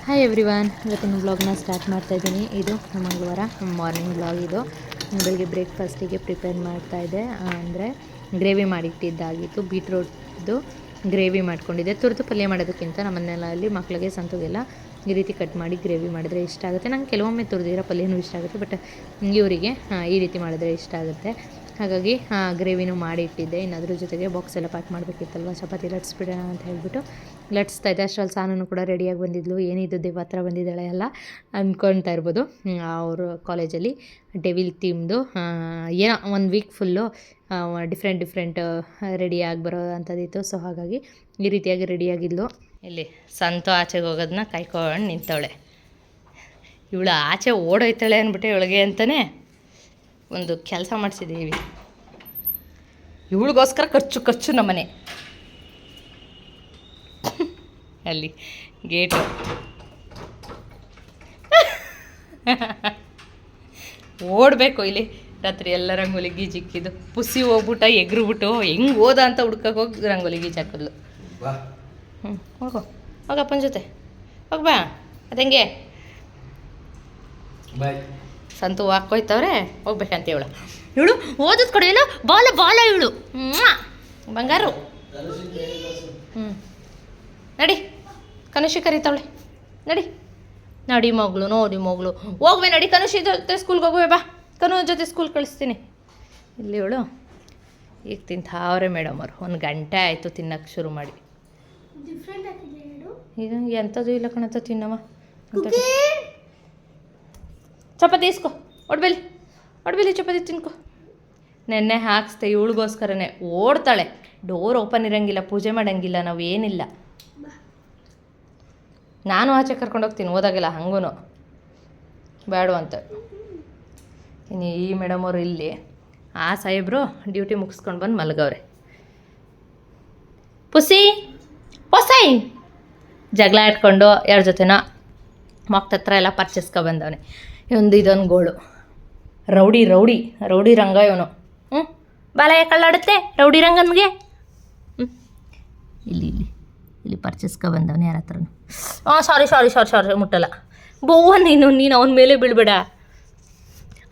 Hi everyone, ಇವತ್ತಿನ ವ್ಲಾಗ್ನ start ಮಾಡ್ತಾಯಿದ್ದೀನಿ. ಇದು ಮಂಗಳವಾರ ಮಾರ್ನಿಂಗ್ ವ್ಲಾಗ್. ಇದು ಬೆಳಗ್ಗೆ ಬ್ರೇಕ್ಫಾಸ್ಟಿಗೆ ಪ್ರಿಪೇರ್ ಮಾಡ್ತಾಯಿದ್ದೆ. ಅಂದರೆ ಗ್ರೇವಿ ಮಾಡಿಟ್ಟಿದ್ದಾಗಿತ್ತು. ಬೀಟ್ರೋಟ್ದು ಗ್ರೇವಿ ಮಾಡ್ಕೊಂಡಿದ್ದೆ. ತುರಿದು ಪಲ್ಯ ಮಾಡೋದಕ್ಕಿಂತ ನಮ್ಮನೆಯಲ್ಲಿ ಮಕ್ಕಳಿಗೆ ಸಂತುಗೆಲ್ಲ ಈ ರೀತಿ ಕಟ್ ಮಾಡಿ ಗ್ರೇವಿ ಮಾಡಿದ್ರೆ ಇಷ್ಟ ಆಗುತ್ತೆ. ನಂಗೆ ಕೆಲವೊಮ್ಮೆ ತುರಿದಿರೋ ಪಲ್ಯನೂ ಇಷ್ಟ ಆಗುತ್ತೆ, ಬಟ್ ಇವರಿಗೆ ಈ ರೀತಿ ಮಾಡಿದ್ರೆ ಇಷ್ಟ ಆಗುತ್ತೆ. ಹಾಗಾಗಿ ಗ್ರೇವಿನೂ ಮಾಡಿ ಇಟ್ಟಿದ್ದೆ. ಇನ್ನು ಅದ್ರ ಜೊತೆಗೆ ಬಾಕ್ಸ್ ಎಲ್ಲ ಪ್ಯಾಕ್ ಮಾಡಬೇಕಿತ್ತಲ್ವ, ಚಪಾತಿ ಲಟ್ಸ್ಬಿಡೋಣ ಅಂತ ಹೇಳ್ಬಿಟ್ಟು ಲಟ್ಸ್ತಾ ಇದ್ದೆ. ಅಷ್ಟರಲ್ಲಿ ಸಾನೂ ಕೂಡ ರೆಡಿಯಾಗಿ ಬಂದಿದ್ಲು. ಏನಿದು ದೇವ ಹತ್ರ ಬಂದಿದ್ದಾಳೆ ಎಲ್ಲ ಅಂದ್ಕೊಳ್ತಾ ಇರ್ಬೋದು. ಅವರು ಕಾಲೇಜಲ್ಲಿ ಡೆವಿಲ್ ಥೀಮ್ದು ಏನೋ 1 ವೀಕ್ ಫುಲ್ಲು ಡಿಫ್ರೆಂಟ್ ರೆಡಿಯಾಗಿ ಬರೋ ಅಂಥದ್ದಿತ್ತು. ಸೊ ಹಾಗಾಗಿ ಈ ರೀತಿಯಾಗಿ ರೆಡಿಯಾಗಿದ್ಲು. ಇಲ್ಲಿ ಸಂತು ಆಚೆಗೆ ಹೋಗೋದನ್ನ ಕಾಯ್ಕೊಂಡು ನಿಂತವಳೆ. ಇವಳು ಆಚೆ ಓಡೋಯ್ತಾಳೆ ಅಂದ್ಬಿಟ್ಟು ಇವಳಿಗೆ ಅಂತಲೇ ಒಂದು ಕೆಲಸ ಮಾಡಿಸಿದ್ದೀವಿ. ಇವಳಿಗೋಸ್ಕರ ಖರ್ಚು ನಮ್ಮನೆ. ಅಲ್ಲಿ ಗೇಟು ಓಡಬೇಕು. ಇಲ್ಲಿ ರಾತ್ರಿ ಎಲ್ಲ ರಂಗೋಲಿ ಗೀಜಿಕ್ಕಿದ್ದು ಪುಸಿ ಹೋಗ್ಬಿಟ್ಟ ಎಗ್ರುಬಿಟ್ಟು ಹೆಂಗೆ ಹೋದ ಅಂತ ಹುಡ್ಕಕ್ಕೆ ಹೋಗಿ ರಂಗೋಲಿ ಗೀಜ್ ಹಾಕಿದ್ಲು. ಹೋಗಪ್ಪನ ಜೊತೆ ಹೋಗ್ಬಾ. ಅದಂಗೆ ಸಂತು ಹಾಕೋಯ್ತವ್ರೆ ಹೋಗ್ಬೇಕಂತ ಇವಳು ಓದೋದು ಕಡೆ ಇಲ್ಲ. ಬಾಲ ಇವಳು ಬಂಗಾರು. ನಡಿ, ಕನುಷಿ ಕರೀತಾವಳೆ. ನಡಿ ಮಗಳು ಹೋಗ್ಬೇ. ನಡಿ, ಕನುಷಿ ಜೊತೆ ಸ್ಕೂಲ್ಗೆ ಹೋಗುವೆ ಬಾ. ಕನು ಜೊತೆ ಸ್ಕೂಲ್ ಕಳಿಸ್ತೀನಿ. ಇಲ್ಲಿ ಇವಳು ಈಗ ತಿಂತಾವ್ರೆ ಮೇಡಮ್ ಅವರು. 1 ಗಂಟೆ ಆಯಿತು ತಿನ್ನಕ್ಕೆ ಶುರು ಮಾಡಿ. ಈಗ ಎಂಥದ್ದು ಇಲ್ಲ ಕಣತ್ತ ತಿನ್ನಮ್ಮ. ಚಪಾತಿ ಇಸ್ಕೊ, ಒಡ್ಬೇಲಿ ಚಪಾತಿ ತಿನ್ಕೊ. ನೆನ್ನೆ ಹಾಕ್ಸ್ತೆ ಇವಳಿಗೋಸ್ಕರನೇ. ಓಡ್ತಾಳೆ. ಡೋರ್ ಓಪನ್ ಇರೋಂಗಿಲ್ಲ, ಪೂಜೆ ಮಾಡೋಂಗಿಲ್ಲ, ನಾವು ಏನಿಲ್ಲ. ನಾನು ಆಚೆ ಕರ್ಕೊಂಡೋಗ್ತೀನಿ ಓದಾಗೆಲ್ಲ, ಹಂಗೂ ಬೇಡ ಅಂತ. ಇನ್ನು ಈ ಮೇಡಮ್ ಅವರು ಇಲ್ಲಿ, ಆ ಸಾಹೇಬ್ರು ಡ್ಯೂಟಿ ಮುಗಿಸ್ಕೊಂಡು ಬಂದು ಮಲಗವ್ರೆ. ಪುಸಿ ಜಗಳ ಇಟ್ಕೊಂಡು ಯಾರ ಜೊತೆನ ಮಕ್ಕಳ ಹತ್ರ ಎಲ್ಲ ಪರ್ಚೇಸ್ಕೊ ಬಂದವನೆ. ಇದೊಂದು ಗೋಳು. ರೌಡಿ ರಂಗ ಇವನು. ಬಾಲಯ್ಯ ಕಳ್ಳಾಡುತ್ತೆ ರೌಡಿ ರಂಗನ್ಗೆ. ಇಲ್ಲಿ ಪರ್ಚೇಸ್ಕೊ ಬಂದವನು ಯಾರ ಹತ್ರನು. ಸಾರಿ ಮುಟ್ಟಲ್ಲ. ಬೋವ ನೀನು ಅವನ ಮೇಲೆ ಬೀಳ್ಬೇಡ.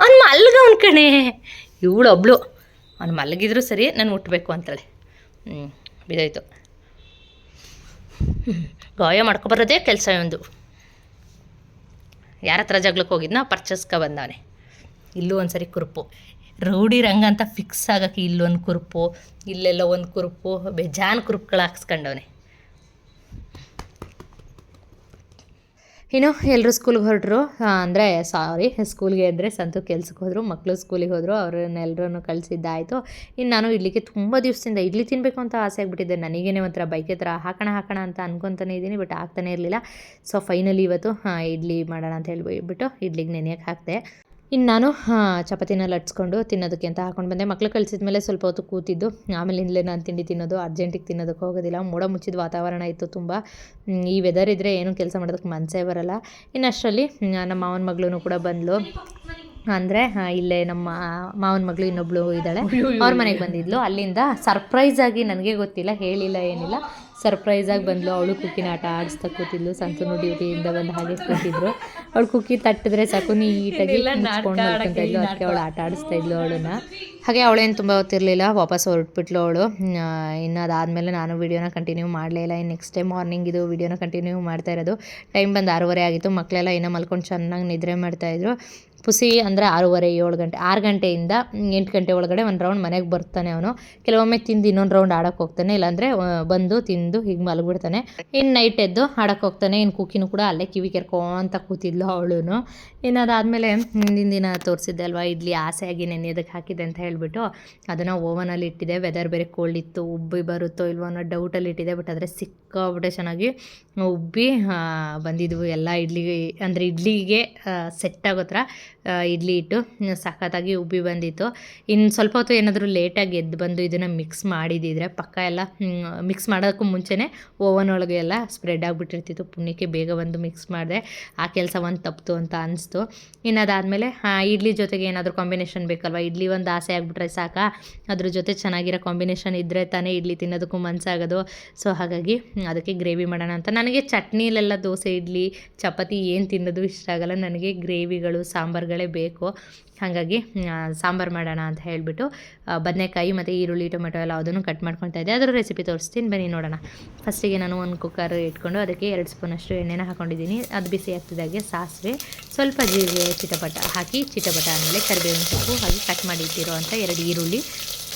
ಅವ್ನು ಮಲ್ಗವನ್ ಕಣೆ. ಇವಳು ಒಬ್ಳು ಅವ್ನು ಮಲಗಿದ್ರು ಸರಿ, ನಾನು ಮುಟ್ಟಬೇಕು ಅಂತಾಳೆ. ಬಿದ್ದಾಯ್ತು. ಗಾಯ ಮಾಡ್ಕೊಬರೋದೇ ಕೆಲಸ ಒಂದು. ಯಾರ ಹತ್ರ ಜಗ್ಲಕ್ಕೆ ಹೋಗಿದ್ನ ಪರ್ಚೇಸ್ಕೊ ಬಂದವನೆ. ಇಲ್ಲೂ ಒಂದು ಸರಿ ಕುರುಪು. ರೌಡಿ ರಂಗ ಅಂತ ಫಿಕ್ಸ್ ಆಗೋಕ್ಕೆ ಇಲ್ಲೊಂದು ಕುರುಪು, ಇಲ್ಲೆಲ್ಲ ಒಂದು ಕುರುಪು, ಬೇಜಾನ್ ಕುರುಪುಗಳು ಹಾಕ್ಸ್ಕೊಂಡವನೆ. ಇನ್ನು ಎಲ್ಲರೂ ಸ್ಕೂಲ್ಗೆ ಹೊರಟ್ರು. ಸ್ಕೂಲ್ಗೆ ಅಂದರೆ ಸಂತು ಕೆಲ್ಸಕ್ಕೆ ಹೋದರು, ಮಕ್ಕಳು ಸ್ಕೂಲಿಗೆ ಹೋದರು. ಅವ್ರನ್ನೆಲ್ಲರೂ ಕಳಿಸಿದ್ದಾಯಿತು. ಇನ್ನು ನಾನು ಇಡ್ಲಿಗೆ ತುಂಬ ದಿವಸದಿಂದ ಇಡ್ಲಿ ತಿನ್ನಬೇಕು ಅಂತ ಆಸೆ ಆಗಿಬಿಟ್ಟಿದ್ದೆ. ನನಗೇನೆ ಒಂಥರ ಬೈಕೆ ಥರ ಹಾಕೋಣ ಅಂತ ಅನ್ಕೊತಾನೆ ಇದ್ದೀನಿ, ಬಟ್ ಆಗ್ತಾನೆ ಇರಲಿಲ್ಲ. ಸೊ ಫೈನಲಿ ಇವತ್ತು ಇಡ್ಲಿ ಮಾಡೋಣ ಅಂತ ಹೇಳ್ಬಿಟ್ಟು ಇಡ್ಲಿಗೆ ನೆನೆಯಕ್ಕೆ ಹಾಕಿದೆ. ಇನ್ನು ನಾನು ಚಪಾತಿನ ಲಟ್ಸ್ಕೊಂಡು ತಿನ್ನೋದಕ್ಕೆ ಅಂತ ಹಾಕೊಂಡು ಬಂದೆ. ಮಕ್ಕಳು ಕಳಿಸಿದ ಮೇಲೆ ಸ್ವಲ್ಪ ಹೊತ್ತು ಕೂತಿದ್ದು, ಆಮೇಲಿಂದಲೇ ನಾನು ತಿಂಡಿ ತಿನ್ನೋದು. ಅರ್ಜೆಂಟಿಗೆ ತಿನ್ನೋದಕ್ಕೆ ಹೋಗೋದಿಲ್ಲ. ಮೋಡ ಮುಚ್ಚಿದ ವಾತಾವರಣ ಇತ್ತು ತುಂಬ. ಈ ವೆದರ್ ಇದ್ದರೆ ಏನೂ ಕೆಲಸ ಮಾಡೋದಕ್ಕೆ ಮನಸ್ಸೇ ಬರೋಲ್ಲ. ಇನ್ನು ಅಷ್ಟರಲ್ಲಿ ನಮ್ಮ ಮಾವನ ಮಗಳೂ ಕೂಡ ಬಂದಳು. ಅಂದರೆ ಇಲ್ಲೇ ನಮ್ಮ ಮಾವನ ಮಗಳು ಇನ್ನೊಬ್ಳು ಇದ್ದಾಳೆ, ಅವ್ರ ಮನೆಗೆ ಬಂದಿದ್ಲು. ಅಲ್ಲಿಂದ ಸರ್ಪ್ರೈಸಾಗಿ, ನನಗೆ ಗೊತ್ತಿಲ್ಲ, ಹೇಳಿಲ್ಲ ಏನಿಲ್ಲ, ಸರ್ಪ್ರೈಸಾಗಿ ಬಂದಳು. ಅವಳು ಕುಕ್ಕಿನ ಆಟ ಆಡಿಸ್ತಾ ಕೂತಿದ್ಲು. ಸಂತೂನು ಡ್ಯೂಟಿಯಿಂದ ಬಂದು ಹಾಗೆ ಕೂತಿದ್ರು. ಅವಳು ಕುಕ್ಕಿ ತಟ್ಟಿದ್ರೆ ಸಾಕು ನೀಟಾಗಿ ಮುಚ್ಕೊಂಡು ಮಲ್ಕೊತಾ ಇದ್ಲು. ಅದಕ್ಕೆ ಅವಳು ಆಟ ಆಡಿಸ್ತಾ ಇದ್ಲು ಅವಳನ್ನು. ಹಾಗೆ ಅವಳೇನು ತುಂಬ ಹೊತ್ತಿರಲಿಲ್ಲ, ವಾಪಸ್ ಹೊರಟ್ಬಿಟ್ಲು ಅವಳು. ಇನ್ನು ಅದಾದಮೇಲೆ ನಾನು ವೀಡಿಯೋನ ಕಂಟಿನ್ಯೂ ಮಾಡಲೇ ಇಲ್ಲ. ಇನ್ನು ನೆಕ್ಸ್ಟ್ ಡೇ ಮಾರ್ನಿಂಗ್ ಇದು ವೀಡಿಯೋನ ಕಂಟಿನ್ಯೂ ಮಾಡ್ತಾ ಇರೋದು. ಟೈಮ್ ಬಂದು 6:30 ಆಗಿತ್ತು. ಮಕ್ಕಳೆಲ್ಲ ಇನ್ನೂ ಮಲ್ಕೊಂಡು ಚೆನ್ನಾಗಿ ನಿದ್ರೆ ಮಾಡ್ತಾಯಿದ್ರು. ಪುಸಿ ಅಂದರೆ 6:30 7 ಗಂಟೆ 6 ಗಂಟೆಯಿಂದ 8 ಗಂಟೆ ಒಳಗಡೆ ಒಂದು ರೌಂಡ್ ಮನೆಗೆ ಬರ್ತಾನೆ ಅವನು. ಕೆಲವೊಮ್ಮೆ ತಿಂದು ಇನ್ನೊಂದು ರೌಂಡ್ ಆಡೋಕ್ಕೆ ಹೋಗ್ತಾನೆ, ಇಲ್ಲಾಂದರೆ ಬಂದು ತಿಂದು ಹೀಗೆ ಮಲಗಿಬಿಡ್ತಾನೆ. ಇನ್ನು ನೈಟ್ ಎದ್ದು ಆಡೋಕ್ಕೆ ಹೋಗ್ತಾನೆ. ಇನ್ನು ಕುಕ್ಕಿನೂ ಕೂಡ ಅಲ್ಲೇ ಕಿವಿ ಕೆರ್ಕೊಂತ ಕೂತಿದ್ಲು ಅವಳು. ಇನ್ನು ಅದಾದಮೇಲೆ ಹಿಂದಿನ ದಿನ ತೋರಿಸಿದ್ದೆ ಅಲ್ವಾ, ಇಡ್ಲಿ ಆಸೆಯಾಗಿ ನೆನೆಯೋದಕ್ಕೆ ಹಾಕಿದೆ ಅಂತ ಹೇಳಿಬಿಟ್ಟು ಅದನ್ನು ಓವನಲ್ಲಿ ಇಟ್ಟಿದೆ. ವೆದರ್ ಬೇರೆ ಕೋಲ್ಡ್ ಇತ್ತು, ಉಬ್ಬಿ ಬರುತ್ತೋ ಇಲ್ವೋ ಅನ್ನೋ ಡೌಟಲ್ಲಿ ಇಟ್ಟಿದೆ. ಬಟ್ ಆದರೆ ಸಿಕ್ಕಾಬಿಟ್ಟೆ ಚೆನ್ನಾಗಿ ಉಬ್ಬಿ ಬಂದಿದ್ವು ಎಲ್ಲ ಇಡ್ಲಿಗೆ ಸೆಟ್ ಆಗೋ ಥರ ಇಡ್ಲಿ ಇಟ್ಟು ಸಖತ್ತಾಗಿ ಉಬ್ಬಿ ಬಂದಿತ್ತು. ಇನ್ನು ಸ್ವಲ್ಪ ಹೊತ್ತು ಏನಾದರೂ ಲೇಟಾಗಿ ಎದ್ದು ಬಂದು ಇದನ್ನು ಮಿಕ್ಸ್ ಮಾಡಿದಿದ್ರೆ ಪಕ್ಕ ಎಲ್ಲ ಮಿಕ್ಸ್ ಮಾಡೋದಕ್ಕೂ ಮುಂಚೆನೇ ಓವನ್ ಒಳಗೆ ಎಲ್ಲ ಸ್ಪ್ರೆಡ್ ಆಗಿಬಿಟ್ಟಿರ್ತಿತ್ತು. ಪುಣ್ಯಕ್ಕೆ ಬೇಗ ಬಂದು ಮಿಕ್ಸ್ ಮಾಡಿದೆ. ಆ ಕೆಲಸ ಒಂದು ತಪ್ಪಿತು ಅಂತ ಅನಿಸ್ತು. ಇನ್ನು ಅದಾದಮೇಲೆ ಇಡ್ಲಿ ಜೊತೆಗೆ ಏನಾದರೂ ಕಾಂಬಿನೇಷನ್ ಬೇಕಲ್ವ, ಇಡ್ಲಿ ಒಂದು ಆಸೆ ಆಗಿಬಿಟ್ರೆ ಸಾಕಾ, ಅದ್ರ ಜೊತೆ ಚೆನ್ನಾಗಿರೋ ಕಾಂಬಿನೇಷನ್ ಇದ್ದರೆ ತಾನೇ ಇಡ್ಲಿ ತಿನ್ನೋದಕ್ಕೂ ಮನಸ್ಸಾಗೋದು. ಸೊ ಹಾಗಾಗಿ ಅದಕ್ಕೆ ಗ್ರೇವಿ ಮಾಡೋಣ ಅಂತ ನಾನು ನನಗೆ ಚಟ್ನಿಲೆಲ್ಲ ದೋಸೆ ಇಡ್ಲಿ ಚಪಾತಿ ಏನು ತಿನ್ನೋದು ಇಷ್ಟ ಆಗಲ್ಲ. ನನಗೆ ಗ್ರೇವಿಗಳು ಸಾಂಬಾರುಗಳೇ ಬೇಕು. ಹಾಗಾಗಿ ಸಾಂಬಾರು ಮಾಡೋಣ ಅಂತ ಹೇಳಿಬಿಟ್ಟು ಬದನೆಕಾಯಿ ಮತ್ತು ಈರುಳ್ಳಿ ಟೊಮೆಟೊ ಎಲ್ಲ ಅದನ್ನು ಕಟ್ ಮಾಡ್ಕೊತಾ ಇದ್ದೆ. ಅದರ ರೆಸಿಪಿ ತೋರಿಸ್ತೀನಿ, ಬನ್ನಿ ನೋಡೋಣ. ಫಸ್ಟಿಗೆ ನಾನು ಒಂದು ಕುಕ್ಕರ್ ಇಟ್ಕೊಂಡು ಅದಕ್ಕೆ 2 ಸ್ಪೂನಷ್ಟು ಎಣ್ಣೆನ ಹಾಕ್ಕೊಂಡಿದ್ದೀನಿ. ಅದು ಬಿಸಿ ಆಗ್ತಿದ್ದಾಗೆ ಸಾಸಿವೆ, ಸ್ವಲ್ಪ ಜೀರಿಗೆ, ಚಿಟಪಟ ಹಾಕಿ, ಚಿಟಪಟ ಆದಮೇಲೆ ಕರಿಬೇವಿನ ಸೊಪ್ಪು ಹಾಗೆ ಕಟ್ ಮಾಡಿ ಇಟ್ಟಿರುವಂಥ 2 ಈರುಳ್ಳಿ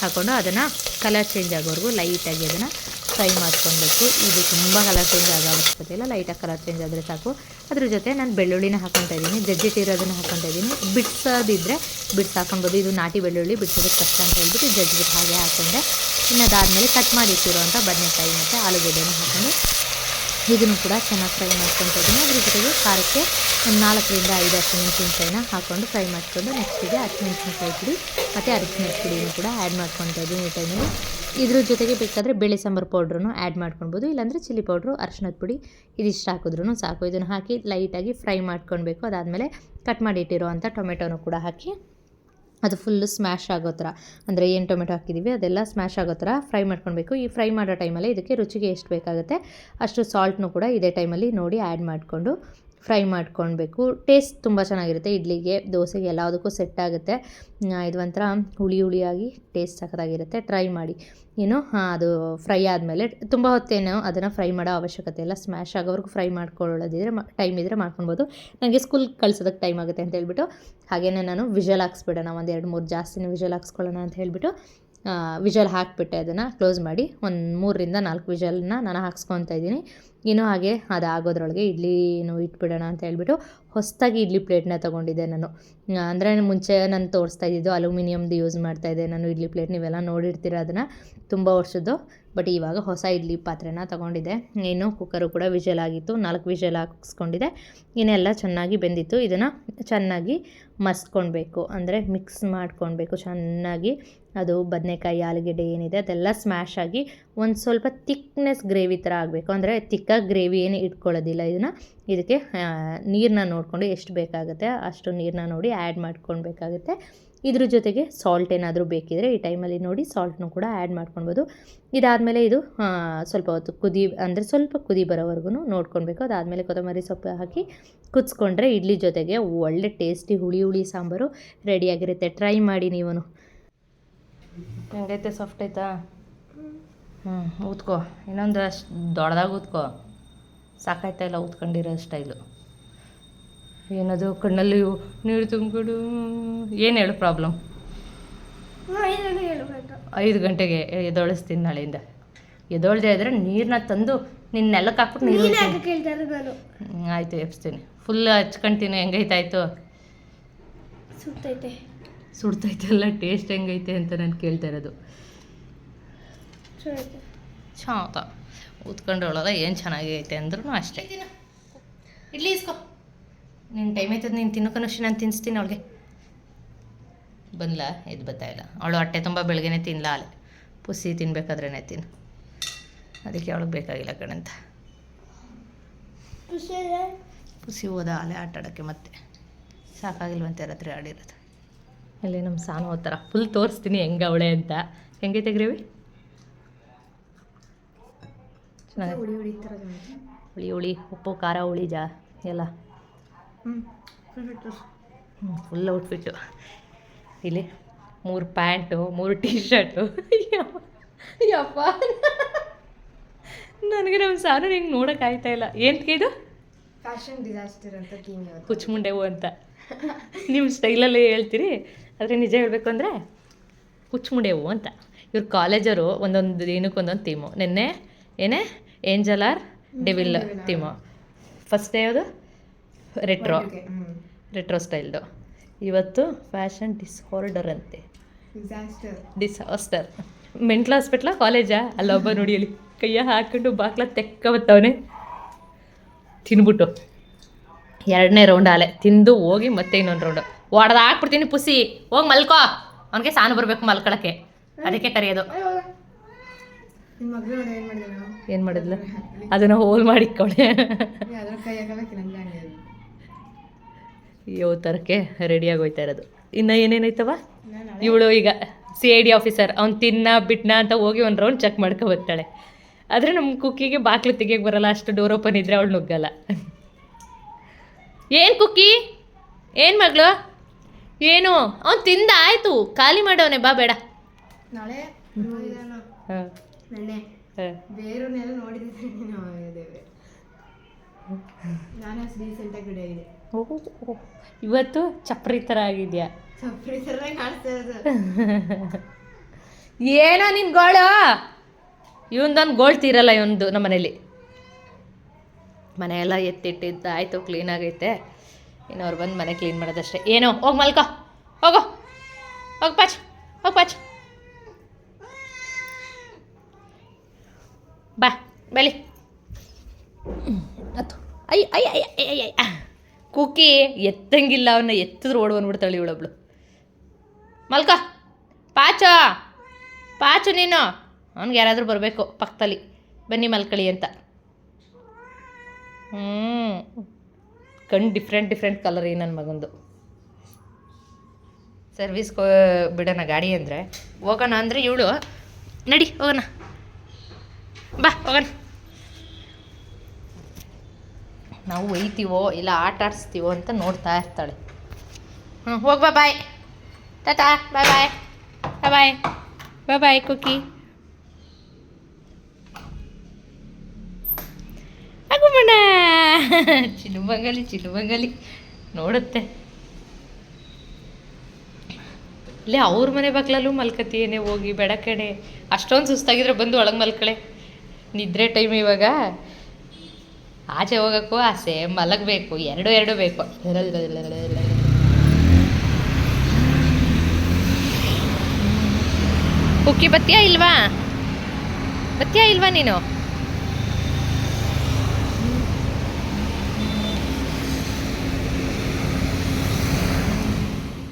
ಹಾಕ್ಕೊಂಡು ಅದನ್ನು ಕಲರ್ ಚೇಂಜ್ ಆಗೋವರೆಗೂ ಲೈಟಾಗಿ ಅದನ್ನು ಫ್ರೈ ಮಾಡ್ಕೊಳ್ಬೇಕು. ಇದು ತುಂಬ ಕಲರ್ ಚೇಂಜ್ ಆಗೋ ಅವಶ್ಯಕತೆ ಇಲ್ಲ, ಲೈಟಾಗಿ ಕಲರ್ ಚೇಂಜ್ ಆದರೆ ಸಾಕು. ಅದ್ರ ಜೊತೆ ನಾನು ಬೆಳ್ಳುಳ್ಳಿನ ಹಾಕ್ಕೊತಾ ಇದ್ದೀನಿ, ಜಜ್ಜಿಟ್ಟಿರೋದನ್ನು ಹಾಕ್ಕೊತಾ ಇದ್ದೀನಿ. ಬಿಡ್ಸೋದಿದ್ದರೆ ಬಿಡ್ಸ್ ಹಾಕ್ಕೊಳ್ಬೋದು. ಇದು ನಾಟಿ ಬೆಳ್ಳುಳ್ಳಿ ಬಿಡ್ಸೋದಕ್ಕೆ ಕಷ್ಟ ಅಂತ ಹೇಳ್ಬಿಟ್ಟು ಜಜ್ಜಿಬಿಟ್ಟು ಹಾಗೆ ಹಾಕ್ಕೊಂಡೆ. ಇನ್ನು ಅದಾದಮೇಲೆ ಕಟ್ ಮಾಡಿ ಇಟ್ಟಿರುವಂಥ ಬದನೆಕಾಯಿ ಮತ್ತು ಆಲೂಗಡ್ಡೆನ ಹಾಕ್ಕೊಂಡು ಇದನ್ನು ಕೂಡ ಚೆನ್ನಾಗಿ ಫ್ರೈ ಮಾಡ್ಕೊತಾ ಇದ್ದೀನಿ. ಅದ್ರ ಜೊತೆಗೆ ಖಾರಕ್ಕೆ ಒಂದು 4ರಿಂದ 5 ಹಸಿಮೆಣಸಿನ್ಕಾಯಿನ ಹಾಕ್ಕೊಂಡು ಫ್ರೈ ಮಾಡಿಕೊಂಡು ನೆಕ್ಸ್ಟಿಗೆ ಹಸಿಮೆಣಸಿನ್ಕಾಯಿ ಪುಡಿ ಮತ್ತು ಅರಿಶಿನದ ಪುಡಿನೂ ಕೂಡ ಆ್ಯಡ್ ಮಾಡ್ಕೊತಾ ಇದ್ದೀನಿ ಈ ಟೈಮಲ್ಲಿ. ಇದ್ರ ಜೊತೆಗೆ ಬೇಕಾದರೆ ಬೇಳೆ ಸಾಂಬಾರು ಪೌಡ್ರೂ ಆ್ಯಡ್ ಮಾಡ್ಕೊಳ್ಬೋದು, ಇಲ್ಲಾಂದರೆ ಚಿಲ್ಲಿ ಪೌಡ್ರು, ಅರಿಶಿನದ ಪುಡಿ ಇದಿಷ್ಟು ಹಾಕಿದ್ರೂ ಸಾಕು. ಇದನ್ನು ಹಾಕಿ ಲೈಟಾಗಿ ಫ್ರೈ ಮಾಡ್ಕೊಳ್ಬೇಕು. ಅದಾದಮೇಲೆ ಕಟ್ ಮಾಡಿ ಇಟ್ಟಿರುವಂಥ ಟೊಮೆಟೊನೂ ಕೂಡ ಹಾಕಿ ಅದು ಫುಲ್ಲು ಸ್ಮ್ಯಾಶ್ ಆಗೋ ಥರ, ಅಂದರೆ ಏನು ಟೊಮೆಟೊ ಹಾಕಿದ್ದೀವಿ ಅದೆಲ್ಲ ಸ್ಮ್ಯಾಶ್ ಆಗೋ ಥರ ಫ್ರೈ ಮಾಡ್ಕೊಳ್ಬೇಕು. ಈ ಫ್ರೈ ಮಾಡೋ ಟೈಮಲ್ಲಿ ಇದಕ್ಕೆ ರುಚಿಗೆ ಎಷ್ಟು ಬೇಕಾಗುತ್ತೆ ಅಷ್ಟು ಸಾಲ್ಟ್ನೂ ಕೂಡ ಇದೇ ಟೈಮಲ್ಲಿ ನೋಡಿ ಆ್ಯಡ್ ಮಾಡಿಕೊಂಡು ಫ್ರೈ ಮಾಡ್ಕೊಳ್ಬೇಕು. ಟೇಸ್ಟ್ ತುಂಬ ಚೆನ್ನಾಗಿರುತ್ತೆ, ಇಡ್ಲಿಗೆ ದೋಸೆಗೆ ಎಲ್ಲದಕ್ಕೂ ಸೆಟ್ ಆಗುತ್ತೆ. ಇದು ಒಂಥರ ಹುಳಿ ಹುಳಿಯಾಗಿ ಟೇಸ್ಟ್ ಸಖತ್ತಾಗಿರುತ್ತೆ, ಟ್ರೈ ಮಾಡಿ. ಅದು ಫ್ರೈ ಆದಮೇಲೆ ತುಂಬ ಹೊತ್ತೇನೋ ಅದನ್ನು ಫ್ರೈ ಮಾಡೋ ಅವಶ್ಯಕತೆ ಇಲ್ಲ, ಸ್ಮ್ಯಾಶ್ ಆಗೋವರೆಗೂ ಫ್ರೈ ಮಾಡ್ಕೊಳ್ಳೋದಿದ್ರೆ ಟೈಮ್ ಇದ್ದರೆ ಮಾಡ್ಕೊಳ್ಬೋದು. ನನಗೆ ಸ್ಕೂಲ್ಗೆ ಕಳ್ಸೋದಕ್ಕೆ ಟೈಮ್ ಆಗುತ್ತೆ ಅಂತ ಹೇಳ್ಬಿಟ್ಟು ಹಾಗೆಯೇ ನಾನು ವಿಷಲ್ ಹಾಕ್ಸ್ಬಿಡೋಣ, ಒಂದು 2-3 ಜಾಸ್ತಿನೇ ವಿಷಲ್ ಹಾಕ್ಸ್ಕೊಳ್ಳೋಣ ಅಂತ ಹೇಳ್ಬಿಟ್ಟು ವಿಷಲ್ ಹಾಕಿಬಿಟ್ಟೆ. ಅದನ್ನು ಕ್ಲೋಸ್ ಮಾಡಿ ಒಂದು 3ರಿಂದ 4 ವಿಷಲ್ನ ನಾನು ಹಾಕ್ಸ್ಕೊತಾ ಇದ್ದೀನಿ. ಹಾಗೆ ಅದು ಆಗೋದ್ರೊಳಗೆ ಇಡ್ಲಿನೂ ಇಟ್ಬಿಡೋಣ ಅಂತ ಹೇಳ್ಬಿಟ್ಟು ಹೊಸದಾಗಿ ಇಡ್ಲಿ ಪ್ಲೇಟ್ನ ತೊಗೊಂಡಿದ್ದೆ ನಾನು. ಅಂದರೆ ಮುಂಚೆ ನಾನು ತೋರಿಸ್ತಾ ಇದ್ದಿದ್ದು ಅಲ್ಯೂಮಿನಿಯಮ್ದು ಯೂಸ್ ಮಾಡ್ತಾಯಿದ್ದೆ ನಾನು ಇಡ್ಲಿ ಪ್ಲೇಟ್, ನೀವೆಲ್ಲ ನೋಡಿರ್ತೀರ ಅದನ್ನು, ತುಂಬ ವರ್ಷದ್ದು. ಬಟ್ ಇವಾಗ ಹೊಸ ಇಡ್ಲಿ ಪಾತ್ರೆನ ತೊಗೊಂಡಿದ್ದೆ. ಕುಕ್ಕರು ಕೂಡ ವಿಷಲ್ ಆಗಿತ್ತು, 4 ವಿಷಲ್ ಹಾಕ್ಸ್ಕೊಂಡಿದ್ದೆ. ಇನ್ನೆಲ್ಲ ಚೆನ್ನಾಗಿ ಬೆಂದಿತ್ತು. ಇದನ್ನು ಚೆನ್ನಾಗಿ ಮಸ್ಕೊಳ್ಬೇಕು, ಅಂದರೆ ಮಿಕ್ಸ್ ಮಾಡ್ಕೊಳ್ಬೇಕು ಚೆನ್ನಾಗಿ. ಅದು ಬದನೆಕಾಯಿ ಆಲೂಗೆಡ್ಡೆ ಏನಿದೆ ಅದೆಲ್ಲ ಸ್ಮ್ಯಾಶ್ ಆಗಿ ಒಂದು ಸ್ವಲ್ಪ ತಿಕ್ನೆಸ್ ಗ್ರೇವಿ ಥರ ಆಗಬೇಕು. ಅಂದರೆ ತಿಕ್ಕಾಗಿ ಗ್ರೇವಿ ಏನು ಇಟ್ಕೊಳ್ಳೋದಿಲ್ಲ. ಇದಕ್ಕೆ ನೀರನ್ನ ನೋಡಿಕೊಂಡು ಎಷ್ಟು ಬೇಕಾಗುತ್ತೆ ಅಷ್ಟು ನೀರನ್ನ ನೋಡಿ ಆ್ಯಡ್ ಮಾಡ್ಕೊಳ್ಬೇಕಾಗುತ್ತೆ. ಇದ್ರ ಜೊತೆಗೆ ಸಾಲ್ಟ್ ಏನಾದರೂ ಬೇಕಿದ್ರೆ ಈ ಟೈಮಲ್ಲಿ ನೋಡಿ ಸಾಲ್ಟ್ನೂ ಕೂಡ ಆ್ಯಡ್ ಮಾಡ್ಕೊಳ್ಬೋದು. ಇದಾದಮೇಲೆ ಇದು ಸ್ವಲ್ಪ ಹೊತ್ತು ಸ್ವಲ್ಪ ಕುದಿ ಬರೋವರೆಗೂ ನೋಡ್ಕೊಳ್ಬೇಕು. ಅದಾದಮೇಲೆ ಕೊತ್ತಂಬರಿ ಸೊಪ್ಪು ಹಾಕಿ ಕುದಿಸ್ಕೊಂಡ್ರೆ ಇಡ್ಲಿ ಜೊತೆಗೆ ಒಳ್ಳೆ ಟೇಸ್ಟಿ ಹುಳಿ ಹುಳಿ ಸಾಂಬಾರು ರೆಡಿಯಾಗಿರುತ್ತೆ. ಟ್ರೈ ಮಾಡಿ ನೀವು. ಹೆಂಗೈತೆ, ಸಾಫ್ಟ್ ಆಯ್ತಾ? ಊದ್ಕೋ, ಇನ್ನೊಂದು ಅಷ್ಟು ದೊಡ್ಡದಾಗಿ ಊದ್ಕೋ, ಸಾಕಾಯ್ತಾ ಇಲ್ಲ ಊದ್ಕೊಂಡಿರೋ ಸ್ಟೈಲು. ಏನದು ಕಣ್ಣಲ್ಲಿ ನೀರು ತುಂಬಿಕೊಡು, ಏನು ಹೇಳು ಪ್ರಾಬ್ಲಮ್? 5 ಗಂಟೆಗೆ ಎದೊಳಿಸ್ತೀನಿ ನಾಳೆಯಿಂದ. ಎದೊಳ್ದೆ ಇದ್ರೆ ನೀರನ್ನ ತಂದು ನಿನ್ನ ನೆಲಕ್ಕೆ ಹಾಕ್ಬಿಟ್ಟು ನೀರು ಆಯಿತು ಎಬ್ಸ್ತೀನಿ. ಫುಲ್ ಹಚ್ಕೊಳ್ತೀನಿ. ಹೆಂಗೈತಾಯ್ತು? ಸುಡ್ತೈತಲ್ಲ, ಟೇಸ್ಟ್ ಹೆಂಗೈತೆ ಅಂತ ನಾನು ಕೇಳ್ತಾ ಇರೋದು. ಚಾತ ಊದ್ಕೊಂಡು ಹೇಳೋದ ಏನು ಚೆನ್ನಾಗೈತೆ ಅಂದ್ರೂ ಅಷ್ಟೇ. ಇಡ್ಲಿ ಇಸ್ಕೊ, ನಿನ್ನ ಟೈಮ್ ಆಯ್ತದ, ನೀನು ತಿನ್ನೋಕನಷ್ಟು ನಾನು ತಿನ್ನಿಸ್ತೀನಿ ಅವಳಿಗೆ. ಬಂದ್ಲಾ? ಇದು ಬರ್ತಾಯಿಲ್ಲ ಅವಳು, ಹೊಟ್ಟೆ ತುಂಬ ಬೆಳಗ್ಗೆನೇ ತಿನ್ನಲ, ಅಲೆ ಪುಸಿ ತಿನ್ಬೇಕಾದ್ರೇ ತಿನ್ನು, ಅದಕ್ಕೆ ಅವಳಿಗೆ ಬೇಕಾಗಿಲ್ಲ ಕಣಂತ. ಪುಸಿ ಹೋದ ಅಲೆ ಆಟ ಆಡೋಕ್ಕೆ, ಮತ್ತೆ ಸಾಕಾಗಿಲ್ವಂತೆ ರಾತ್ರಿ ಆಡಿರೋದು. ಅಲ್ಲಿ ನಮ್ಮ ಸಾನು ಹೋಗ್ತಾರ, ಫುಲ್ ತೋರಿಸ್ತೀನಿ ಹೆಂಗೆ ಅವಳೆ ಅಂತ. ಹೆಂಗೈತೆ ಗ್ರೇವಿ? ಚೆನ್ನಾಗಿ ಹುಳಿ ಹುಳಿ, ಉಪ್ಪು ಖಾರ ಹುಳಿ ಎಲ್ಲ ಫುಲ್ ಔಟ್ಫಿಟ್ಟು. ಇಲ್ಲಿ 3 ಪ್ಯಾಂಟು, 3 ಟೀ ಶರ್ಟು. ಯಪ್ಪ, ನನಗೆ ನಮ್ಮ ಸಾನು ಹಿಂಗೆ ನೋಡೋಕ್ಕಾಗ್ತಾ ಇಲ್ಲ. ಏನಕ್ಕೆ ಇದು? ಫ್ಯಾಷನ್ ಡಿಸಾಸ್ಟರ್ ಅಂತ ಥೀಮ್, ಹುಚ್ಚುಮುಂಡೆವು ಅಂತ ನಿಮ್ಮ ಸ್ಟೈಲಲ್ಲಿ ಹೇಳ್ತೀರಿ. ಆದರೆ ನಿಜ ಹೇಳಬೇಕು ಅಂದರೆ ಹುಚ್ಚುಮುಂಡೆವು ಅಂತ. ಇವ್ರ ಕಾಲೇಜವರು ಒಂದೊಂದು ಏನಕ್ಕೊಂದೊಂದು ಥೀಮು. ನಿನ್ನೆ angel or devil theme. First day ಯಾವುದು? ರೆಟ್ರೋ ಸ್ಟೈಲ್ದು. ಇವತ್ತು ಫ್ಯಾಷನ್ ಡಿಸಾರ್ಡರ್ ಅಂತೆ, ಡಿಸಾಸ್ಟರ್. ಮೆಂಟ್ಲ್ ಹಾಸ್ಪಿಟ್ಲ ಕಾಲೇಜಾ? ಅಲ್ಲೊಬ್ಬ ನೋಡಿ ಅಲ್ಲಿ ಕೈಯ ಹಾಕೊಂಡು ಬಾಕ್ಲ ತೆಕ್ಕ ಬತ್ತವನೇ ತಿನ್ಬಿಟ್ಟು. 2ನೇ ರೌಂಡ್ ಆಲೆ ತಿಂದು ಹೋಗಿ ಮತ್ತೆ ಇನ್ನೊಂದು ರೌಂಡು ಹೊಡೆದ ಹಾಕ್ಬಿಡ್ತೀನಿ. ಪುಸಿ ಹೋಗಿ ಮಲ್ಕೋ, ಅವನಿಗೆ ಸಾನು ಬರಬೇಕು ಮಲ್ಕೊಳಕ್ಕೆ, ಅದಕ್ಕೆ ಕರೆಯೋದು. ಏನು ಮಾಡಿದ್ಲು? ಅದನ್ನು ಹೋಲ್ ಮಾಡಿಕೊಳ್ಳೆ ಯಾವ ಥರಕ್ಕೆ ರೆಡಿಯಾಗಿ ಹೋಯ್ತಾ ಇರೋದು. ಇನ್ನು ಏನೇನೈತವ ಇವಳು ಈಗ CID ಆಫೀಸರ್, ಅವ್ನು ತಿನ್ನ ಬಿಟ್ನ ಅಂತ ಹೋಗಿ ಒಂದು ರೌಂಡ್ ಚೆಕ್ ಮಾಡ್ಕೊ ಬರ್ತಾಳೆ. ಆದರೆ ನಮ್ಮ ಕುಕ್ಕಿಗೆ ಬಾಗಿಲು ತೆಗಿಯೋಕ್ಕೆ ಬರಲ್ಲ, ಅಷ್ಟು ಡೋರ್ ಓಪನ್ ಇದ್ದರೆ ಅವಳು ನುಗ್ಗಲ್ಲ. ಏನು ಕುಕ್ಕಿ, ಏನು ಮಗಳು, ಏನು ಅವ್ನು ತಿಂದ ಆಯಿತು, ಖಾಲಿ ಮಾಡವನೆ, ಬಾ ಬೇಡ. ನಾಳೆ ಹಾಂ ನೆನ್ನೆ ಹಾಂ ಬೇರೆಯವ್ರನ್ನೆಲ್ಲ ನೋಡಿದ್ರೆ ನಾನು ರೀಸೆಂಟಾಗಿ ರೆಡಿ ಆಗಿದೆ. ಓಹ್, ಇವತ್ತು ಚಪ್ರಿ ಥರ ಆಗಿದೆಯಾ? ಚಪ್ಪಲಿ ಥರ ಕಾಣಿಸ್ತಾ ಇರೋದು. ಏನೋ ನಿನ್ನ ಗೋಳು, ಇವನ್ದೊಂದು ಗೋಳು ತೀರಲ್ಲ ಇವನ್ದು. ನಮ್ಮ ಮನೇಲಿ ಮನೆಯೆಲ್ಲ ಎತ್ತಿಟ್ಟಿದ್ದು ಆಯಿತು, ಕ್ಲೀನಾಗೈತೆ. ಇನ್ನು ಅವ್ರು ಬಂದು ಮನೆ ಕ್ಲೀನ್ ಮಾಡೋದಷ್ಟೇ. ಏನೋ ಹೋಗಿ ಮಲ್ಕೋ, ಹೋಗೋ, ಹೋಗಿ ಪಾಚ್, ಹೋಗಿ ಪಾಚ್, ಬಾ ಬೆಳಿ. ಅದು ಅಯ್ಯ ಅಯ್ಯ ಅಯ್ಯ ಅಯ್ಯ ಅಯ್ಯ ಕುಕ್ಕಿ ಎತ್ತಂಗಿಲ್ಲ, ಅವನ್ನ ಎತ್ತಿದ್ರು ಓಡ್ ಬಂದ್ಬಿಡ್ತಾಳೆ ಇವಳೊಬ್ಳು. ಮಲ್ಕ ಪಾಚು, ಪಾಚು ನೀನು. ಅವ್ನಿಗೆ ಯಾರಾದರೂ ಬರಬೇಕು ಪಕ್ಕದಲ್ಲಿ, ಬನ್ನಿ ಮಲ್ಕಳಿ ಅಂತ. ಕಣ್ಣು ಡಿಫ್ರೆಂಟ್ ಕಲರ್ ಈ ನನ್ನ ಮಗಂದು. ಸರ್ವಿಸ್ಗೆ ಬಿಡೋಣ ಗಾಡಿ ಅಂದರೆ, ಹೋಗೋಣ ಅಂದರೆ ಇವಳು ನಡಿ ಹೋಗೋಣ, ಬಾ ಹೋಗೋಣ. ನಾವು ಒಯ್ತೀವೋ ಇಲ್ಲ ಆಟ ಆಡಿಸ್ತೀವೋ ಅಂತ ನೋಡ್ತಾ ಇರ್ತಾಳೆ. ಹೋಗ್ಬಾ, ಬಾಯ್, ಟಾಟಾ, ಬಾಯ್ ಬಾಯ್, ಬಾಯ್ ಬಾಯ್, ಬಾಯ್ ಬಾಯ್ ಕುಕ್ಕಿ. ಆಗುಮಣ್ಣ, ಚಿಲುಬಂಗಲಿ ನೋಡುತ್ತೆ. ಇಲ್ಲೇ ಅವ್ರ ಮನೆ ಬಾಗ್ಲಲ್ಲೂ ಮಲ್ಕತ್ತೀಯೇನೆ, ಹೋಗಿ ಬೇಡ ಕಣೆ. ಅಷ್ಟೊಂದು ಸುಸ್ತಾಗಿದ್ರೆ ಬಂದು ಒಳಗೆ ಮಲ್ಕಳೆ. ನಿದ್ರೆ ಟೈಮ್ ಇವಾಗ, ಆಚೆ ಹೋಗೋಕ್ಕೂ ಆಸೆ, ಮಲಗಬೇಕು, ಎರಡು ಬೇಕು. ಕುಕ್ಕಿ ಬತ್ತೀಯಾ ಇಲ್ವಾ ನೀನು?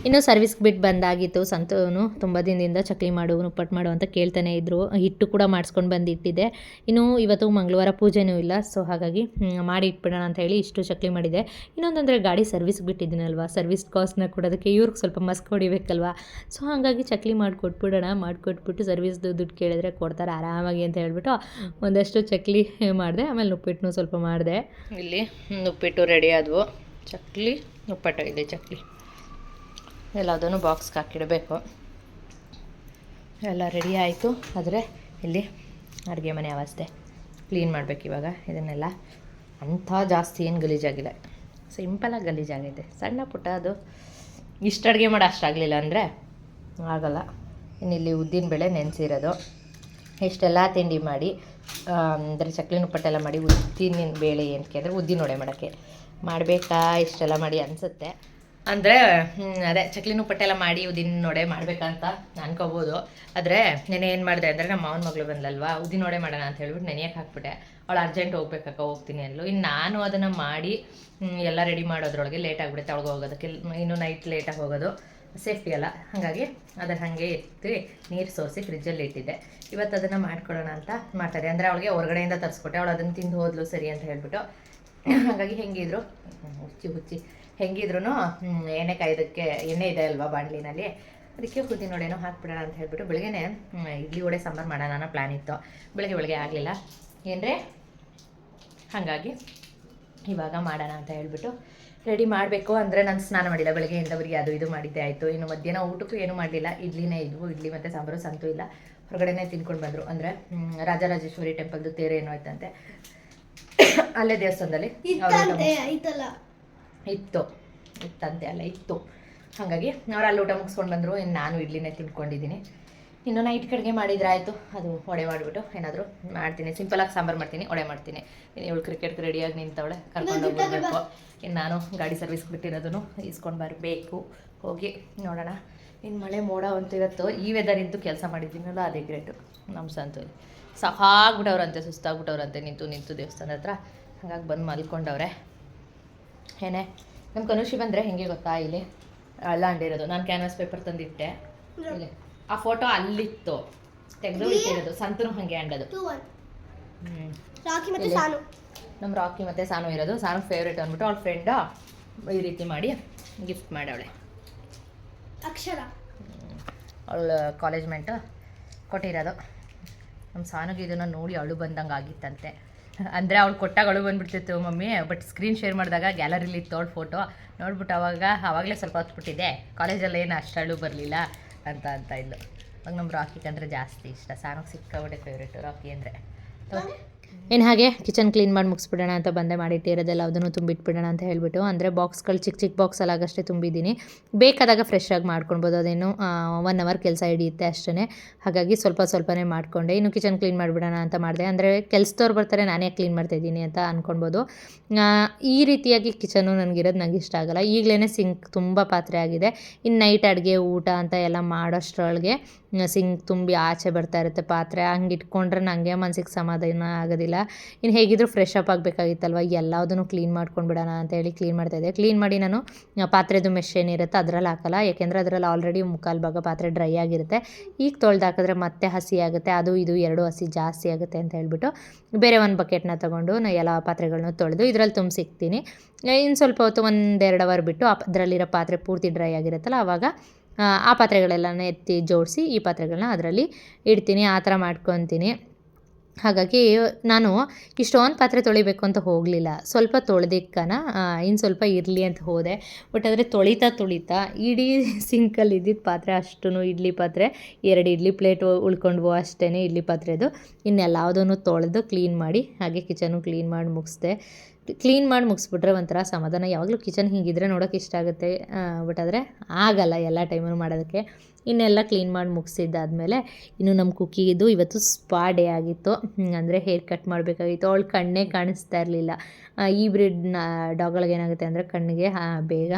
ಇನ್ನು ಸರ್ವಿಸ್ಗೆ ಬಿಟ್ಟು ಬಂದಾಗಿತ್ತು. ಸಂತೂನು ತುಂಬ ದಿನದಿಂದ ಚಕ್ಲಿ ಮಾಡು, ಉಪ್ಪಟ್ಟು ಮಾಡು ಅಂತ ಕೇಳ್ತಾನೆ ಇದ್ದರು. ಹಿಟ್ಟು ಕೂಡ ಮಾಡಿಸ್ಕೊಂಡು ಬಂದು ಇಟ್ಟಿದ್ದೆ. ಇನ್ನು ಇವತ್ತು ಮಂಗಳವಾರ ಪೂಜೆನೂ ಇಲ್ಲ, ಸೊ ಹಾಗಾಗಿ ಮಾಡಿ ಇಟ್ಬಿಡೋಣ ಅಂತ ಹೇಳಿ ಇಷ್ಟು ಚಕ್ಲಿ ಮಾಡಿದೆ. ಇನ್ನೊಂದಂದರೆ ಗಾಡಿ ಸರ್ವಿಸ್ಗೆ ಬಿಟ್ಟಿದ್ದೀನಲ್ವ, ಸರ್ವಿಸ್ ಕಾಸ್ಟ್ನ ಕೊಡೋದಕ್ಕೆ ಇವ್ರಿಗೆ ಸ್ವಲ್ಪ ಮಸ್ಕ್ ಹೊಡಿಬೇಕಲ್ವ. ಸೊ ಹಾಗಾಗಿ ಚಕ್ಲಿ ಮಾಡಿಕೊಟ್ಬಿಟ್ಟು ಸರ್ವಿಸ್ದು ದುಡ್ಡು ಕೇಳಿದ್ರೆ ಕೊಡ್ತಾರೆ ಆರಾಮಾಗಿ ಅಂತ ಹೇಳ್ಬಿಟ್ಟು ಒಂದಷ್ಟು ಚಕ್ಲಿ ಮಾಡಿದೆ. ಆಮೇಲೆ ಉಪ್ಪಿಟ್ಟನ್ನು ಸ್ವಲ್ಪ ಮಾಡಿದೆ. ಇಲ್ಲಿ ಉಪ್ಪಿಟ್ಟು ರೆಡಿ ಆದವು. ಚಕ್ಲಿ ಉಪ್ಪಟ್ಟು ಇದೆ. ಚಕ್ಲಿ ಎಲ್ಲದನ್ನು ಬಾಕ್ಸ್ಗೆ ಹಾಕಿಡಬೇಕು. ಎಲ್ಲ ರೆಡಿ ಆಯಿತು. ಆದರೆ ಇಲ್ಲಿ ಅಡುಗೆ ಮನೆ ಅವಸ್ಥೆ ಕ್ಲೀನ್ ಮಾಡಬೇಕು ಇವಾಗ. ಇದನ್ನೆಲ್ಲ ಅಂಥ ಜಾಸ್ತಿ ಏನು ಗಲೀಜಾಗಿಲ್ಲ, ಸಿಂಪಲಾಗಿ ಗಲೀಜಾಗೈತೆ. ಸಣ್ಣ ಪುಟ್ಟ ಅದು ಇಷ್ಟು ಅಡುಗೆ ಮಾಡೋ ಅಷ್ಟಾಗಲಿಲ್ಲ ಅಂದರೆ ಆಗಲ್ಲ. ಇನ್ನಿಲ್ಲಿ ಉದ್ದಿನಬೇಳೆ ನೆನೆಸಿರೋದು, ಇಷ್ಟೆಲ್ಲ ತಿಂಡಿ ಮಾಡಿ ಅಂದರೆ ಚಕ್ಲಿನ ಉಪ್ಪಟ್ಟೆಲ್ಲ ಮಾಡಿ ಉದ್ದಿನ ಬೇಳೆ ಏನಕ್ಕೆ ಅಂದರೆ ಉದ್ದಿನ ವಡೆ ಮಾಡೋಕ್ಕೆ ಮಾಡಬೇಕಾ ಇಷ್ಟೆಲ್ಲ ಮಾಡಿ ಅನಿಸುತ್ತೆ. ಅಂದರೆ ಅದೇ ಚಕ್ಲಿನ ಉಪ್ಪಟ್ಟೆಲ್ಲ ಮಾಡಿ ಉದ್ದಿನ ವಡೆ ಮಾಡಬೇಕಂತ ಅನ್ಕೋಬೋದು. ಆದರೆ ನೆನೆ ಏನು ಮಾಡಿದೆ ಅಂದರೆ ನಮ್ಮ ಮಾವನ ಮಗಳು ಬಂದಲ್ವಾ, ಉದ್ದಿನ ವಡೆ ಮಾಡೋಣ ಅಂತ ಹೇಳ್ಬಿಟ್ಟು ನೆನೆಯಕ್ಕೆ ಹಾಕ್ಬಿಟ್ಟೆ. ಅವಳು ಅರ್ಜೆಂಟ್ ಹೋಗ್ಬೇಕಕ್ಕ ಹೋಗ್ತೀನಿ ಅಂದ್ಲು. ಇನ್ನು ನಾನು ಅದನ್ನು ಮಾಡಿ ಎಲ್ಲ ರೆಡಿ ಮಾಡೋದ್ರೊಳಗೆ ಲೇಟ್ ಆಗಿಬಿಡುತ್ತೆ ಅವಳಿಗೆ ಹೋಗೋದಕ್ಕೆ. ಇನ್ನು ನೈಟ್ ಲೇಟಾಗಿ ಹೋಗೋದು ಸೇಫ್ಟಿ ಅಲ್ಲ, ಹಾಗಾಗಿ ಅದನ್ನು ಹಾಗೆ ಎತ್ತಿ ನೀರು ಸೋಸಿ ಫ್ರಿಜ್ಜಲ್ಲಿ ಇಟ್ಟಿದ್ದೆ. ಇವತ್ತು ಅದನ್ನು ಮಾಡ್ಕೊಳ್ಳೋಣ ಅಂತ ಮಾಡ್ತಾರೆ. ಅಂದರೆ ಅವಳಿಗೆ ಹೊರಗಡೆಯಿಂದ ತರಿಸ್ಕೊಟ್ಟೆ, ಅವಳು ಅದನ್ನು ತಿಂದು ಹೋದ್ಲು ಸರಿ ಅಂತ ಹೇಳ್ಬಿಟ್ಟು. ಹಾಗಾಗಿ ಹೆಂಗಿದ್ರು ಹುಚ್ಚಿ ಹೆಂಗಿದ್ರು ಎಣ್ಣೆ ಕಾಯೋದಕ್ಕೆ ಎಣ್ಣೆ ಇದೆ ಅಲ್ವಾ ಬಾಣಲಿನಲ್ಲಿ, ಅದಕ್ಕೆ ಉದ್ದಿನ ವಡೆನೋ ಹಾಕ್ಬಿಡೋಣ ಅಂತ ಹೇಳ್ಬಿಟ್ಟು ಬೆಳಗ್ಗೆ ಇಡ್ಲಿ ವಡೆ ಸಾಂಬಾರು ಮಾಡೋಣ ಅನ್ನೋ ಪ್ಲ್ಯಾನ್ ಇತ್ತು. ಬೆಳಗ್ಗೆ ಆಗಲಿಲ್ಲ ಏನ್ರೆ, ಹಾಗಾಗಿ ಇವಾಗ ಮಾಡೋಣ ಅಂತ ಹೇಳ್ಬಿಟ್ಟು ರೆಡಿ ಮಾಡಬೇಕು. ಅಂದರೆ ನಾನು ಸ್ನಾನ ಮಾಡಿಲ್ಲ ಬೆಳಗ್ಗೆಯಿಂದ, ಬರೀ ಅದು ಇದು ಮಾಡಿದ್ದೆ ಆಯಿತು. ಇನ್ನು ಮಧ್ಯಾಹ್ನ ಊಟಕ್ಕೂ ಏನೂ ಮಾಡಲಿಲ್ಲ, ಇಡ್ಲಿನೇ ಇದ್ವು. ಇಡ್ಲಿ ಮತ್ತು ಸಾಂಬಾರು ಸಂತೂ ಇಲ್ಲ, ಹೊರಗಡೆನೇ ತಿನ್ಕೊಂಡು ಬಂದರು. ಅಂದರೆ ರಾಜರಾಜೇಶ್ವರಿ ಟೆಂಪಲ್ದು ತೇರೇನೋ ಆಯ್ತಂತೆ, ಅಲ್ಲೇ ದೇವಸ್ಥಾನದಲ್ಲಿ ಇತ್ತು. ಹಾಗಾಗಿ ಅವ್ರು ಅಲ್ಲಿ ಊಟ ಮುಗಿಸ್ಕೊಂಡು ಬಂದರು. ಇನ್ನು ನಾನು ಇಡ್ಲಿನೇ ತಿನ್ಕೊಂಡಿದ್ದೀನಿ. ಇನ್ನು ನೈಟ್ ಕಡೆಗೆ ಮಾಡಿದ್ರೆ ಆಯಿತು. ಅದು ವಡೆ ಮಾಡಿಬಿಟ್ಟು ಏನಾದರೂ ಮಾಡ್ತೀನಿ, ಸಿಂಪಲಾಗಿ ಸಾಂಬಾರು ಮಾಡ್ತೀನಿ, ವಡೆ ಮಾಡ್ತೀನಿ. ಇನ್ನು ಇವಳು ಕ್ರಿಕೆಟ್ಗೆ ರೆಡಿಯಾಗಿ ನಿಂತವಳೆ, ಕರ್ಕೊಂಡು ಹೋಗ್ಬಿಡ್ಬೇಕು. ಇನ್ನು ನಾನು ಗಾಡಿ ಸರ್ವಿಸ್ ಬಿಟ್ಟಿರೋದನ್ನು ಇಸ್ಕೊಂಡು ಬರಬೇಕು. ಹೋಗಿ ನೋಡೋಣ. ಇನ್ನು ಮಳೆ ಮೋಡ ಅಂತ ಇವತ್ತು ಈ ವೆದರಿಂದು ಕೆಲಸ ಮಾಡಿದ್ದೀನಲ್ಲ ಅದೇ ಗ್ರೇಟು. ನಮ್ಮ ಸಂತು ಸಾಕಾಗ್ಬಿಟ್ಟವ್ರಂತೆ, ಸುಸ್ತಾಗ್ಬಿಟ್ಟವ್ರಂತೆ ನಿಂತು ದೇವಸ್ಥಾನದ ಹತ್ರ. ಹಾಗಾಗಿ ಬಂದು ಮಲ್ಕೊಂಡವ್ರೆ. ಏನೇ ನಮ್ಮ ಕನುಷಿ ಬಂದರೆ ಹೆಂಗೆ ಗೊತ್ತಾ, ಇಲ್ಲಿ ಹಳ್ಳ ಅಂಡಿರೋದು. ನಾನು ಕ್ಯಾನ್ವಾಸ್ ಪೇಪರ್ ತಂದಿಟ್ಟೆ, ಇಲ್ಲಿ ಆ ಫೋಟೋ ಅಲ್ಲಿತ್ತು, ತೆಗೆದು ಇಟ್ಟಿರೋದು. ಸಂತನು ಹಾಗೆ ಅಂಡೋದು. ನಮ್ಮ ರಾಕಿ ಮತ್ತು ಸಾನು ಇರೋದು. ಸಾನು ಫೇವ್ರೇಟ್ ಅಂದ್ಬಿಟ್ಟು ಅವಳ ಫ್ರೆಂಡು ಈ ರೀತಿ ಮಾಡಿ ಗಿಫ್ಟ್ ಮಾಡವಳೆ. ಅಕ್ಷರ ಅವಳ ಕಾಲೇಜ್ ಮೆಂಟು ಕೊಟ್ಟಿರೋದು. ನಮ್ಮ ಸಾನುಗೆ ಇದನ್ನು ನೋಡಿ ಅಳು ಬಂದಂಗೆ ಆಗಿತ್ತಂತೆ. ಅಂದರೆ ಅವಳು ಕೊಟ್ಟಾಗ ಅಳು ಬಂದುಬಿಡ್ತಿತ್ತು ಮಮ್ಮಿ, ಬಟ್ ಸ್ಕ್ರೀನ್ ಶೇರ್ ಮಾಡಿದಾಗ ಗ್ಯಾಲರಿಲಿ ತೋಳು ಫೋಟೋ ನೋಡ್ಬಿಟ್ಟು ಆವಾಗಲೇ ಸ್ವಲ್ಪ ಹೊತ್ಬಿಟ್ಟಿದೆ, ಕಾಲೇಜಲ್ಲಿ ಏನು ಅಷ್ಟು ಅಳು ಬರಲಿಲ್ಲ ಅಂತ ಇದ್ಲು. ಅವಾಗ ನಮ್ಮ ರಾಕಿ ಅಂದರೆ ಜಾಸ್ತಿ ಇಷ್ಟ, ಸಾನುಗೆ ಸಿಕ್ಕಾಬಿಟ್ಟೆ ಫೇವ್ರೇಟು ರಾಕಿ ಅಂದರೆ. ಇನ್ನು ಹಾಗೆ ಕಿಚನ್ ಕ್ಲೀನ್ ಮಾಡಿ ಮುಗಿಸ್ಬಿಡೋಣ ಅಂತ ಬಂದೆ, ಮಾಡಿಟ್ಟಿರೋದೆಲ್ಲ ಅದನ್ನು ತುಂಬಿಟ್ಬಿಡೋಣ ಅಂತ ಹೇಳಿಬಿಟ್ಟು. ಅಂದರೆ ಬಾಕ್ಸ್ಗಳು ಚಿಕ್ಕ ಚಿಕ್ಕ ಬಾಕ್ಸಲ್ಲಿ ಆಗಷ್ಟೇ ತುಂಬಿದ್ದೀನಿ, ಬೇಕಾದಾಗ ಫ್ರೆಶ್ ಆಗಿ ಮಾಡ್ಕೊಳ್ಬೋದು. ಅದೇನು 1 ಅವರ್ ಕೆಲಸ ಹಿಡಿಯುತ್ತೆ ಅಷ್ಟೇ. ಹಾಗಾಗಿ ಸ್ವಲ್ಪನೇ ಮಾಡಿಕೊಂಡೆ. ಇನ್ನು ಕಿಚನ್ ಕ್ಲೀನ್ ಮಾಡಿಬಿಡೋಣ ಅಂತ ಮಾಡಿದೆ. ಅಂದರೆ ಕೆಲಸದವ್ರು ಬರ್ತಾರೆ, ನಾನೇ ಕ್ಲೀನ್ ಮಾಡ್ತಾಯಿದ್ದೀನಿ ಅಂತ ಅಂದ್ಕೊಳ್ಬೋದು. ಈ ರೀತಿಯಾಗಿ ಕಿಚನ್ನು ನನಗಿರೋದು ನನಗೆ ಇಷ್ಟ ಆಗೋಲ್ಲ. ಈಗಲೇ ಸಿಂಕ್ ತುಂಬ ಪಾತ್ರೆ ಆಗಿದೆ. ಇನ್ನು ನೈಟ್ ಅಡುಗೆ ಊಟ ಅಂತ ಎಲ್ಲ ಮಾಡೋಷ್ಟರೊಳಗೆ ಸಿಂಕ್ ತುಂಬಿ ಆಚೆ ಬರ್ತಾ ಇರುತ್ತೆ ಪಾತ್ರೆ. ಹಂಗೆ ಇಟ್ಕೊಂಡ್ರೆ ನನಗೆ ಮನಸ್ಸಿಗೆ ಸಮಾಧಾನ ಆಗೋದಿಲ್ಲ. ಇನ್ನು ಹೇಗಿದ್ದರೂ ಫ್ರೆಶ್ ಅಪ್ ಆಗಬೇಕಾಗಿತ್ತಲ್ವ, ಎಲ್ಲದನ್ನು ಕ್ಲೀನ್ ಮಾಡ್ಕೊಂಡು ಬಿಡೋಣ ಅಂತೇಳಿ ಕ್ಲೀನ್ ಮಾಡ್ತಾಯಿದ್ದೆ. ಕ್ಲೀನ್ ಮಾಡಿ ನಾನು ಪಾತ್ರೆದು ಮೆಶ್ ಏನಿರುತ್ತೆ ಅದರಲ್ಲಿ ಹಾಕಲ್ಲ, ಯಾಕೆಂದರೆ ಅದರಲ್ಲಿ ಆಲ್ರೆಡಿ 3/4 ಭಾಗ ಪಾತ್ರೆ ಡ್ರೈ ಆಗಿರುತ್ತೆ. ಈಗ ತೊಳೆದು ಹಾಕಿದ್ರೆ ಮತ್ತೆ ಹಸಿ ಆಗುತ್ತೆ, ಅದು ಇದು 2 ಹಸಿ ಜಾಸ್ತಿ ಆಗುತ್ತೆ ಅಂತ ಹೇಳ್ಬಿಟ್ಟು ಬೇರೆ ಒಂದು ಬಕೆಟ್ನ ತೊಗೊಂಡು ನಾನು ಎಲ್ಲ ಪಾತ್ರೆಗಳನ್ನೂ ತೊಳೆದು ಇದರಲ್ಲಿ ತುಂಬಿಸಿಕ್ತೀನಿ. ಇನ್ನು ಸ್ವಲ್ಪ ಹೊತ್ತು 1-2 ಅವರ್ ಬಿಟ್ಟು ಅದರಲ್ಲಿರೋ ಪಾತ್ರೆ ಪೂರ್ತಿ ಡ್ರೈ ಆಗಿರುತ್ತಲ್ಲ, ಆವಾಗ ಆ ಪಾತ್ರೆಗಳೆಲ್ಲನೂ ಎತ್ತಿ ಜೋಡಿಸಿ ಈ ಪಾತ್ರೆಗಳನ್ನ ಅದರಲ್ಲಿ ಇಡ್ತೀನಿ. ಆ ಥರ ಮಾಡ್ಕೊತೀನಿ. ಹಾಗಾಗಿ ನಾನು ಇಷ್ಟೊಂದು ಪಾತ್ರೆ ತೊಳಿಬೇಕು ಅಂತ ಹೋಗಲಿಲ್ಲ, ಸ್ವಲ್ಪ ತೊಳೆದಿಕ್ಕನ ಇನ್ನು ಸ್ವಲ್ಪ ಇರಲಿ ಅಂತ ಹೋದೆ. ಬಟ್ ಆದರೆ ತೊಳಿತಾ ಇಡೀ ಸಿಂಕಲ್ಲಿ ಇದ್ದಿದ್ದ ಪಾತ್ರೆ ಅಷ್ಟೂ ಇಡ್ಲಿ ಪಾತ್ರೆ 2 ಇಡ್ಲಿ ಪ್ಲೇಟ್ ಉಳ್ಕೊಂಡ್ವು ಅಷ್ಟೇ ಇಡ್ಲಿ ಪಾತ್ರೆದು. ಇನ್ನೆಲ್ಲದನ್ನು ತೊಳೆದು ಕ್ಲೀನ್ ಮಾಡಿ ಹಾಗೆ ಕಿಚನು ಕ್ಲೀನ್ ಮಾಡಿ ಮುಗಿಸ್ದೆ. ಕ್ಲೀನ್ ಮಾಡಿ ಮುಗಿಸ್ಬಿಟ್ರೆ ಒಂಥರ ಸಮಾಧಾನ. ಯಾವಾಗಲೂ ಕಿಚನ್ ಹೀಗಿದ್ರೆ ನೋಡೋಕೆ ಇಷ್ಟ ಆಗುತ್ತೆ, ಬಟ್ ಆದರೆ ಆಗಲ್ಲ ಎಲ್ಲ ಟೈಮನ್ನು ಮಾಡೋದಕ್ಕೆ. ಇನ್ನೆಲ್ಲ ಕ್ಲೀನ್ ಮಾಡಿ ಮುಗಿಸಿದ್ದಾದಮೇಲೆ ಇನ್ನು ನಮ್ಮ ಕುಕ್ಕಿಗಿದ್ದು ಇವತ್ತು ಸ್ಪಾ ಡೇ ಆಗಿತ್ತು. ಅಂದರೆ ಹೇರ್ ಕಟ್ ಮಾಡಬೇಕಾಗಿತ್ತು. ಅವಳು ಕಣ್ಣೇ ಕಾಣಿಸ್ತಾ ಇರಲಿಲ್ಲ. ಈ ಬ್ರೀಡ್ ಡಾಗ್ಗಳಿಗೆ ಏನಾಗುತ್ತೆ ಅಂದರೆ ಕಣ್ಣಿಗೆ ಬೇಗ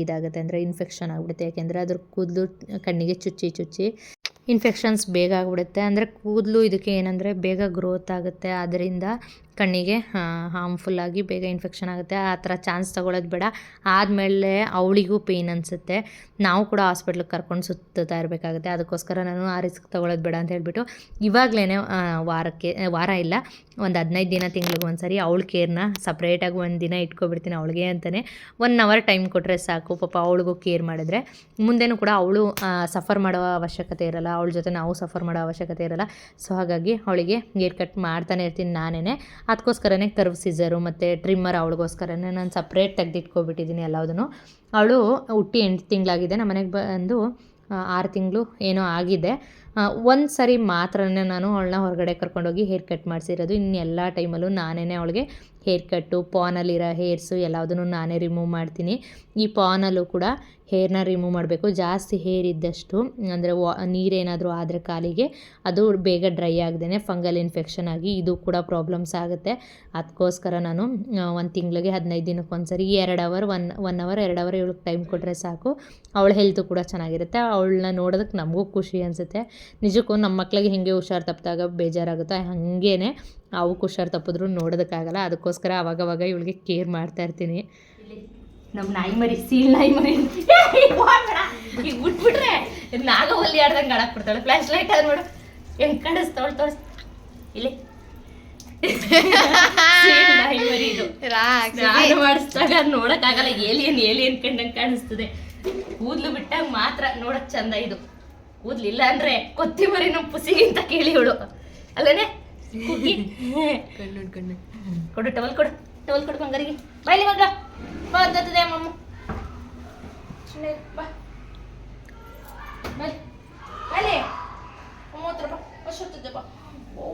ಇದಾಗುತ್ತೆ, ಅಂದರೆ ಇನ್ಫೆಕ್ಷನ್ ಆಗಿಬಿಡುತ್ತೆ. ಯಾಕೆಂದರೆ ಅದ್ರ ಕೂದಲು ಕಣ್ಣಿಗೆ ಚುಚ್ಚಿ ಇನ್ಫೆಕ್ಷನ್ಸ್ ಬೇಗ ಆಗಿಬಿಡುತ್ತೆ. ಅಂದರೆ ಕೂದಲು ಇದಕ್ಕೆ ಏನಂದರೆ ಬೇಗ ಗ್ರೋತ್ ಆಗುತ್ತೆ, ಅದರಿಂದ ಕಣ್ಣಿಗೆ ಹಾರ್ಮ್ಫುಲ್ಲಾಗಿ ಬೇಗ ಇನ್ಫೆಕ್ಷನ್ ಆಗುತ್ತೆ. ಆ ಥರ ಚಾನ್ಸ್ ತೊಗೊಳ್ಳೋದು ಬೇಡ. ಆದಮೇಲೆ ಅವಳಿಗೂ ಪೇಯ್ನ್ ಅನಿಸುತ್ತೆ, ನಾವು ಕೂಡ ಹಾಸ್ಪಿಟ್ಲಿಗೆ ಕರ್ಕೊಂಡು ಸುತ್ತಾ ಇರಬೇಕಾಗುತ್ತೆ. ಅದಕ್ಕೋಸ್ಕರ ನಾನು ಆ ರಿಸ್ಕ್ ತೊಗೊಳ್ಳೋದು ಬೇಡ ಅಂತ ಹೇಳ್ಬಿಟ್ಟು ಇವಾಗಲೇ ವಾರ ಇಲ್ಲ, ಒಂದು 15 ದಿನ ತಿಂಗ್ಳಿಗೆ ಒಂದು ಸರಿ ಅವಳ ಕೇರ್ನ ಸಪ್ರೇಟಾಗಿ ಒಂದು ದಿನ ಇಟ್ಕೊಬಿಡ್ತೀನಿ ಅವಳಿಗೆ ಅಂತಲೇ. 1 ಅವರ್ ಟೈಮ್ ಕೊಟ್ಟರೆ ಸಾಕು. ಪಾಪ ಅವಳಿಗೂ ಕೇರ್ ಮಾಡಿದ್ರೆ ಮುಂದೆನೂ ಕೂಡ ಅವಳು ಸಫರ್ ಮಾಡೋ ಅವಶ್ಯಕತೆ ಇರೋಲ್ಲ, ಅವಳ ಜೊತೆ ನಾವು ಸಫರ್ ಮಾಡೋ ಅವಶ್ಯಕತೆ ಇರೋಲ್ಲ. ಸೊ ಹಾಗಾಗಿ ಅವಳಿಗೆ ಹೇರ್ ಕಟ್ ಮಾಡ್ತಾನೆ ಇರ್ತೀನಿ ನಾನೇ. ಅದಕ್ಕೋಸ್ಕರನೇ ಕರ್ವ್ ಸಿಸರು ಮತ್ತು ಟ್ರಿಮ್ಮರ್ ಅವಳಿಗೋಸ್ಕರನೇ ನಾನು ಸಪ್ರೇಟ್ ತೆಗೆದಿಟ್ಕೊಬಿಟ್ಟಿದ್ದೀನಿ ಎಲ್ಲದನ್ನು. ಅವಳು ಹುಟ್ಟಿ 8 ತಿಂಗಳಾಗಿದೆ, ನಮ್ಮ ಮನೆಗೆ ಬಂದು 6 ತಿಂಗಳು ಏನೋ ಆಗಿದೆ. ಒಂದು ಸರಿ ಮಾತ್ರನೇ ನಾನು ಅವಳನ್ನ ಹೊರಗಡೆ ಕರ್ಕೊಂಡೋಗಿ ಹೇರ್ ಕಟ್ ಮಾಡಿಸಿರೋದು. ಇನ್ನೆಲ್ಲ ಟೈಮಲ್ಲೂ ನಾನೇ ಅವಳಿಗೆ ಹೇರ್ ಕಟ್ಟು, ಪಾನಲ್ಲಿರೋ ಹೇರ್ಸು ಎಲ್ಲದನ್ನು ನಾನೇ ರಿಮೂವ್ ಮಾಡ್ತೀನಿ. ಈ ಪಾನಲ್ಲೂ ಕೂಡ ಹೇರ್ನ ರಿಮೂವ್ ಮಾಡಬೇಕು. ಜಾಸ್ತಿ ಹೇರ್ ಇದ್ದಷ್ಟು ಅಂದರೆ ನೀರೇನಾದರೂ ಆದರೆ ಕಾಲಿಗೆ ಅದು ಬೇಗ ಡ್ರೈ ಆಗದೇ ಫಂಗಲ್ ಇನ್ಫೆಕ್ಷನ್ ಆಗಿ ಇದು ಕೂಡ ಪ್ರಾಬ್ಲಮ್ಸ್ ಆಗುತ್ತೆ. ಅದಕ್ಕೋಸ್ಕರ ನಾನು 1 ತಿಂಗಳಿಗೆ 15 ದಿನಕ್ಕೆ ಒಂದು ಸರಿ 2 ಅವರ್ 1 ಅವರ್ 2 ಅವರ್ ಇವಳಿಗೆ ಟೈಮ್ ಕೊಟ್ಟರೆ ಸಾಕು. ಅವಳ ಹೆಲ್ತು ಕೂಡ ಚೆನ್ನಾಗಿರುತ್ತೆ. ಅವಳನ್ನ ನೋಡೋದಕ್ಕೆ ನಮಗೂ ಖುಷಿ ಅನಿಸುತ್ತೆ. ನಿಜಕ್ಕೂ ನಮ್ಮ ಮಕ್ಳಿಗೆ ಹೇಗೆ ಹುಷಾರು ತಪ್ಪಿದಾಗ ಬೇಜಾರಾಗುತ್ತೋ ಹಾಗೇ ಅವಕ್ಕೆ ಹುಷಾರು ತಪ್ಪಿದ್ರು ನೋಡೋದಕ್ಕಾಗಲ್ಲ. ಅದಕ್ಕೋಸ್ಕರ ಅವಾಗವಾಗ ಇವಳಿಗೆ ಕೇರ್ ಮಾಡ್ತಾಯಿರ್ತೀನಿ. ನಮ್ಮ ನಾಯಿ ಮರಿ ಸೀಲ್ ನಾಯಿ ಮರಿ ಈಗ ಬಿಟ್ಬಿಟ್ರೆ ನಾಗವಲ್ಲಿ ಆಡ್ದಂಗೆ ಆಡಾಕ್ಬಿಡ್ತಾಳೆ. ಫ್ಲ್ಯಾಶ್ ಲೈಟ್ ಆದ್ ನೋಡು ಹೆಂಗೆ ಕಾಣಿಸ್ತಾವಳು, ತೋರಿಸ್ ಇಲ್ಲಿ ನಾಯಿ ಮರಿ ಇದು. ನಾನು ಮಾಡಿಸಿದಾಗ ನೋಡೋಕ್ಕಾಗಲ್ಲ, ಏಲಿಯನ್ ಕಂಡಂಗೆ ಕಾಣಿಸ್ತದೆ. ಕೂದಲು ಬಿಟ್ಟಾಗ ಮಾತ್ರ ನೋಡೋಕೆ ಚಂದ ಇದು. ಕೂದಲಿಲ್ಲ ಅಂದರೆ ಕೊತ್ತಿಮರಿ ನಮ್ಮ ಪುಸಿಗಿಂತ ಕೇಳಿ ಇವಳು ಅಲ್ಲೇ. ಕೊಡು ಟವಲ್ ಕೊಡು ಬಂಗಾರಿಗೆ. ಬಾಯ್ಲಿ ಮಗ ಬರ್ತದೆ ಅಮ್ಮಮ್ಮ. ಬಾ ಬಾಯ್ಲಿ ಹೊಸುತ್ತದೆ. ಬಾ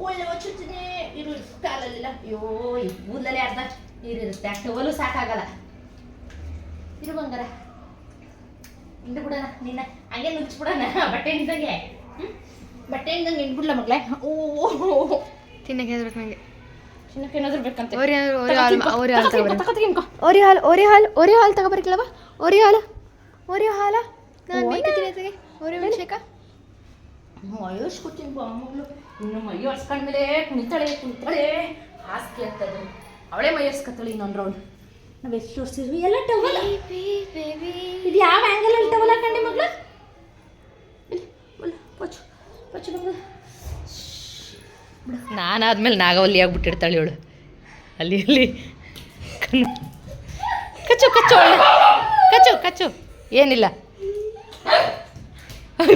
ಒಳ್ಳೆ ಹೊಸುತ್ತದೆ. ಇರು ಕಾಲಲ್ಲಿಲ್ಲ. ಅಯ್ಯೋ ಈ ಕೂದಲಲ್ಲಿ ಅರ್ಧ ನೀರಿರುತ್ತೆ, ಟವಲು ಸಾಕಾಗಲ್ಲ. ಇರು ಬಂಗಾರ, ಹಿಂದೆ ಬಿಡೋಣ ನಿನ್ನ ಹಂಗೆ ನುಚ್ಚಿಬಿಡೋಣ ಬಟ್ಟೆ ಹಿಂದಂಗೆ. ಬಟ್ಟೆ ಹಿಂದಂಗೆ ಹಿಂಡ್ಬಿಡ್ಲ ಮಗಳೇ. ಓ ತಿನ್ನಕ್ಕೆ ಹೇಳ್ಬೇಕು ನನಗೆ. ಚಿನ್ನಕ್ಕೆ ಏನಾದರೂ ಬೇಕಂತ ಓರಿ ಹಾಲು ತಗೋಬರ್ಕಿಲ್ಲವ. ಓರಿ ಹಾಲು ನಾನು ಬೇಕತ್ತೀನಿ. ಓರಿ ಅಭಿಷೇಕ ಮಯೋಶ್ ಕೂತೀನಿ ಮಗಳು. ಇನ್ನು ಮೈ ಒರ್ಸ್ಕೊಂಡ್ಮೇಲೆ ಕುಣಿತಾಳೆ ಹಾಸಿಗೆ ಆಗ್ತದೆ. ಅವಳೇ ಮೈ ಒರ್ಸ್ಕೊತಾಳೆ ಇನ್ನೊಂದು ರೌಂಡ್. ನಾವು ಎಷ್ಟು ಒರ್ಸಿದ್ವಿ ಎಲ್ಲ ಟವಲ್. ಇದು ಯಾವ ಆ್ಯಂಗಲಲ್ಲಿ ಟವಲ್ ಹಾಕೊಂಡೆ ಮಗಳು? ಪಚ್ಚು ಮಗಳು. ನಾನಾದ್ಮೇಲೆ ನಾಗವಲ್ಲಿ ಆಗ್ಬಿಟ್ಟಿರ್ತಾಳೆ ಇವಳು. ಅಲ್ಲಿ ಕಚ್ಚು ಏನಿಲ್ಲ.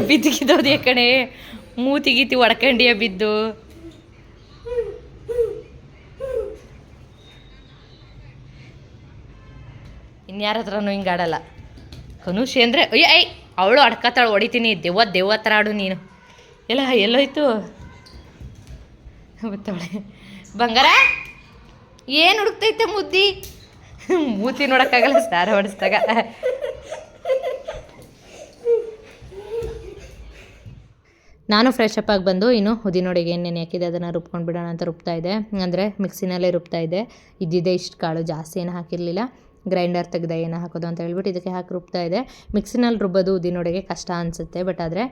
ಬಿದ್ದಿಗಿದ್ದೋದು ಕಣೆ, ಮೂತಿ ಗೀತಿ ಹೊಡ್ಕೊಂಡಿಯ ಬಿದ್ದು. ಇನ್ಯಾರ ಹತ್ರನೂ ಹಿಂಗೆ ಆಡಲ್ಲ. ಕನುಷಿ ಅಂದರೆ ಅಯ್ಯ ಐ ಅವಳು ಅಡ್ಕತ್ತಾಳು, ಹೊಡಿತೀನಿ, ದೆವ್ವ ಥರ ಆಡು ನೀನು. ಎಲ್ಲೋಯ್ತು ಬತ್ತವಳೆ. ಬಂಗಾರ ಏನು ಹುಡುಕ್ತೈತೆ ಮುದ್ದಿ? ಮೂತಿ ನೋಡೋಕ್ಕಾಗಲ್ಲ ಸ್ನಾನ ಮಾಡಿಸಿದಾಗ. ನಾನು ಫ್ರೆಶ್ ಅಪ್ ಆಗಿ ಬಂದು ಇನ್ನು ಉದ್ದಿನೊಡೆಗೆ ಏನೇನು ಹಾಕಿದೆ ಅದನ್ನು ರುಬ್ಕೊಂಡು ಬಿಡೋಣ ಅಂತ ರುಬ್ತಾಯಿದ್ದೆ. ಅಂದರೆ ಮಿಕ್ಸಿನಲ್ಲೇ ರುಬ್ತಾಯಿದ್ದೆ. ಇದ್ದಿದ್ದೆ ಇಷ್ಟು ಕಾಳು, ಜಾಸ್ತಿ ಏನು ಹಾಕಿರಲಿಲ್ಲ. ಗ್ರೈಂಡರ್ ತೆಗೆದ ಏನು ಹಾಕೋದು ಅಂತ ಹೇಳ್ಬಿಟ್ಟು ಇದಕ್ಕೆ ಹಾಕಿ ರುಬ್ತಾಯಿದ್ದೆ. ಮಿಕ್ಸಿನಲ್ಲಿ ರುಬ್ಬೋದು ಉದ್ದಿನೊಡೆಗೆ ಕಷ್ಟ ಅನಿಸುತ್ತೆ. ಬಟ್ ಆದರೆ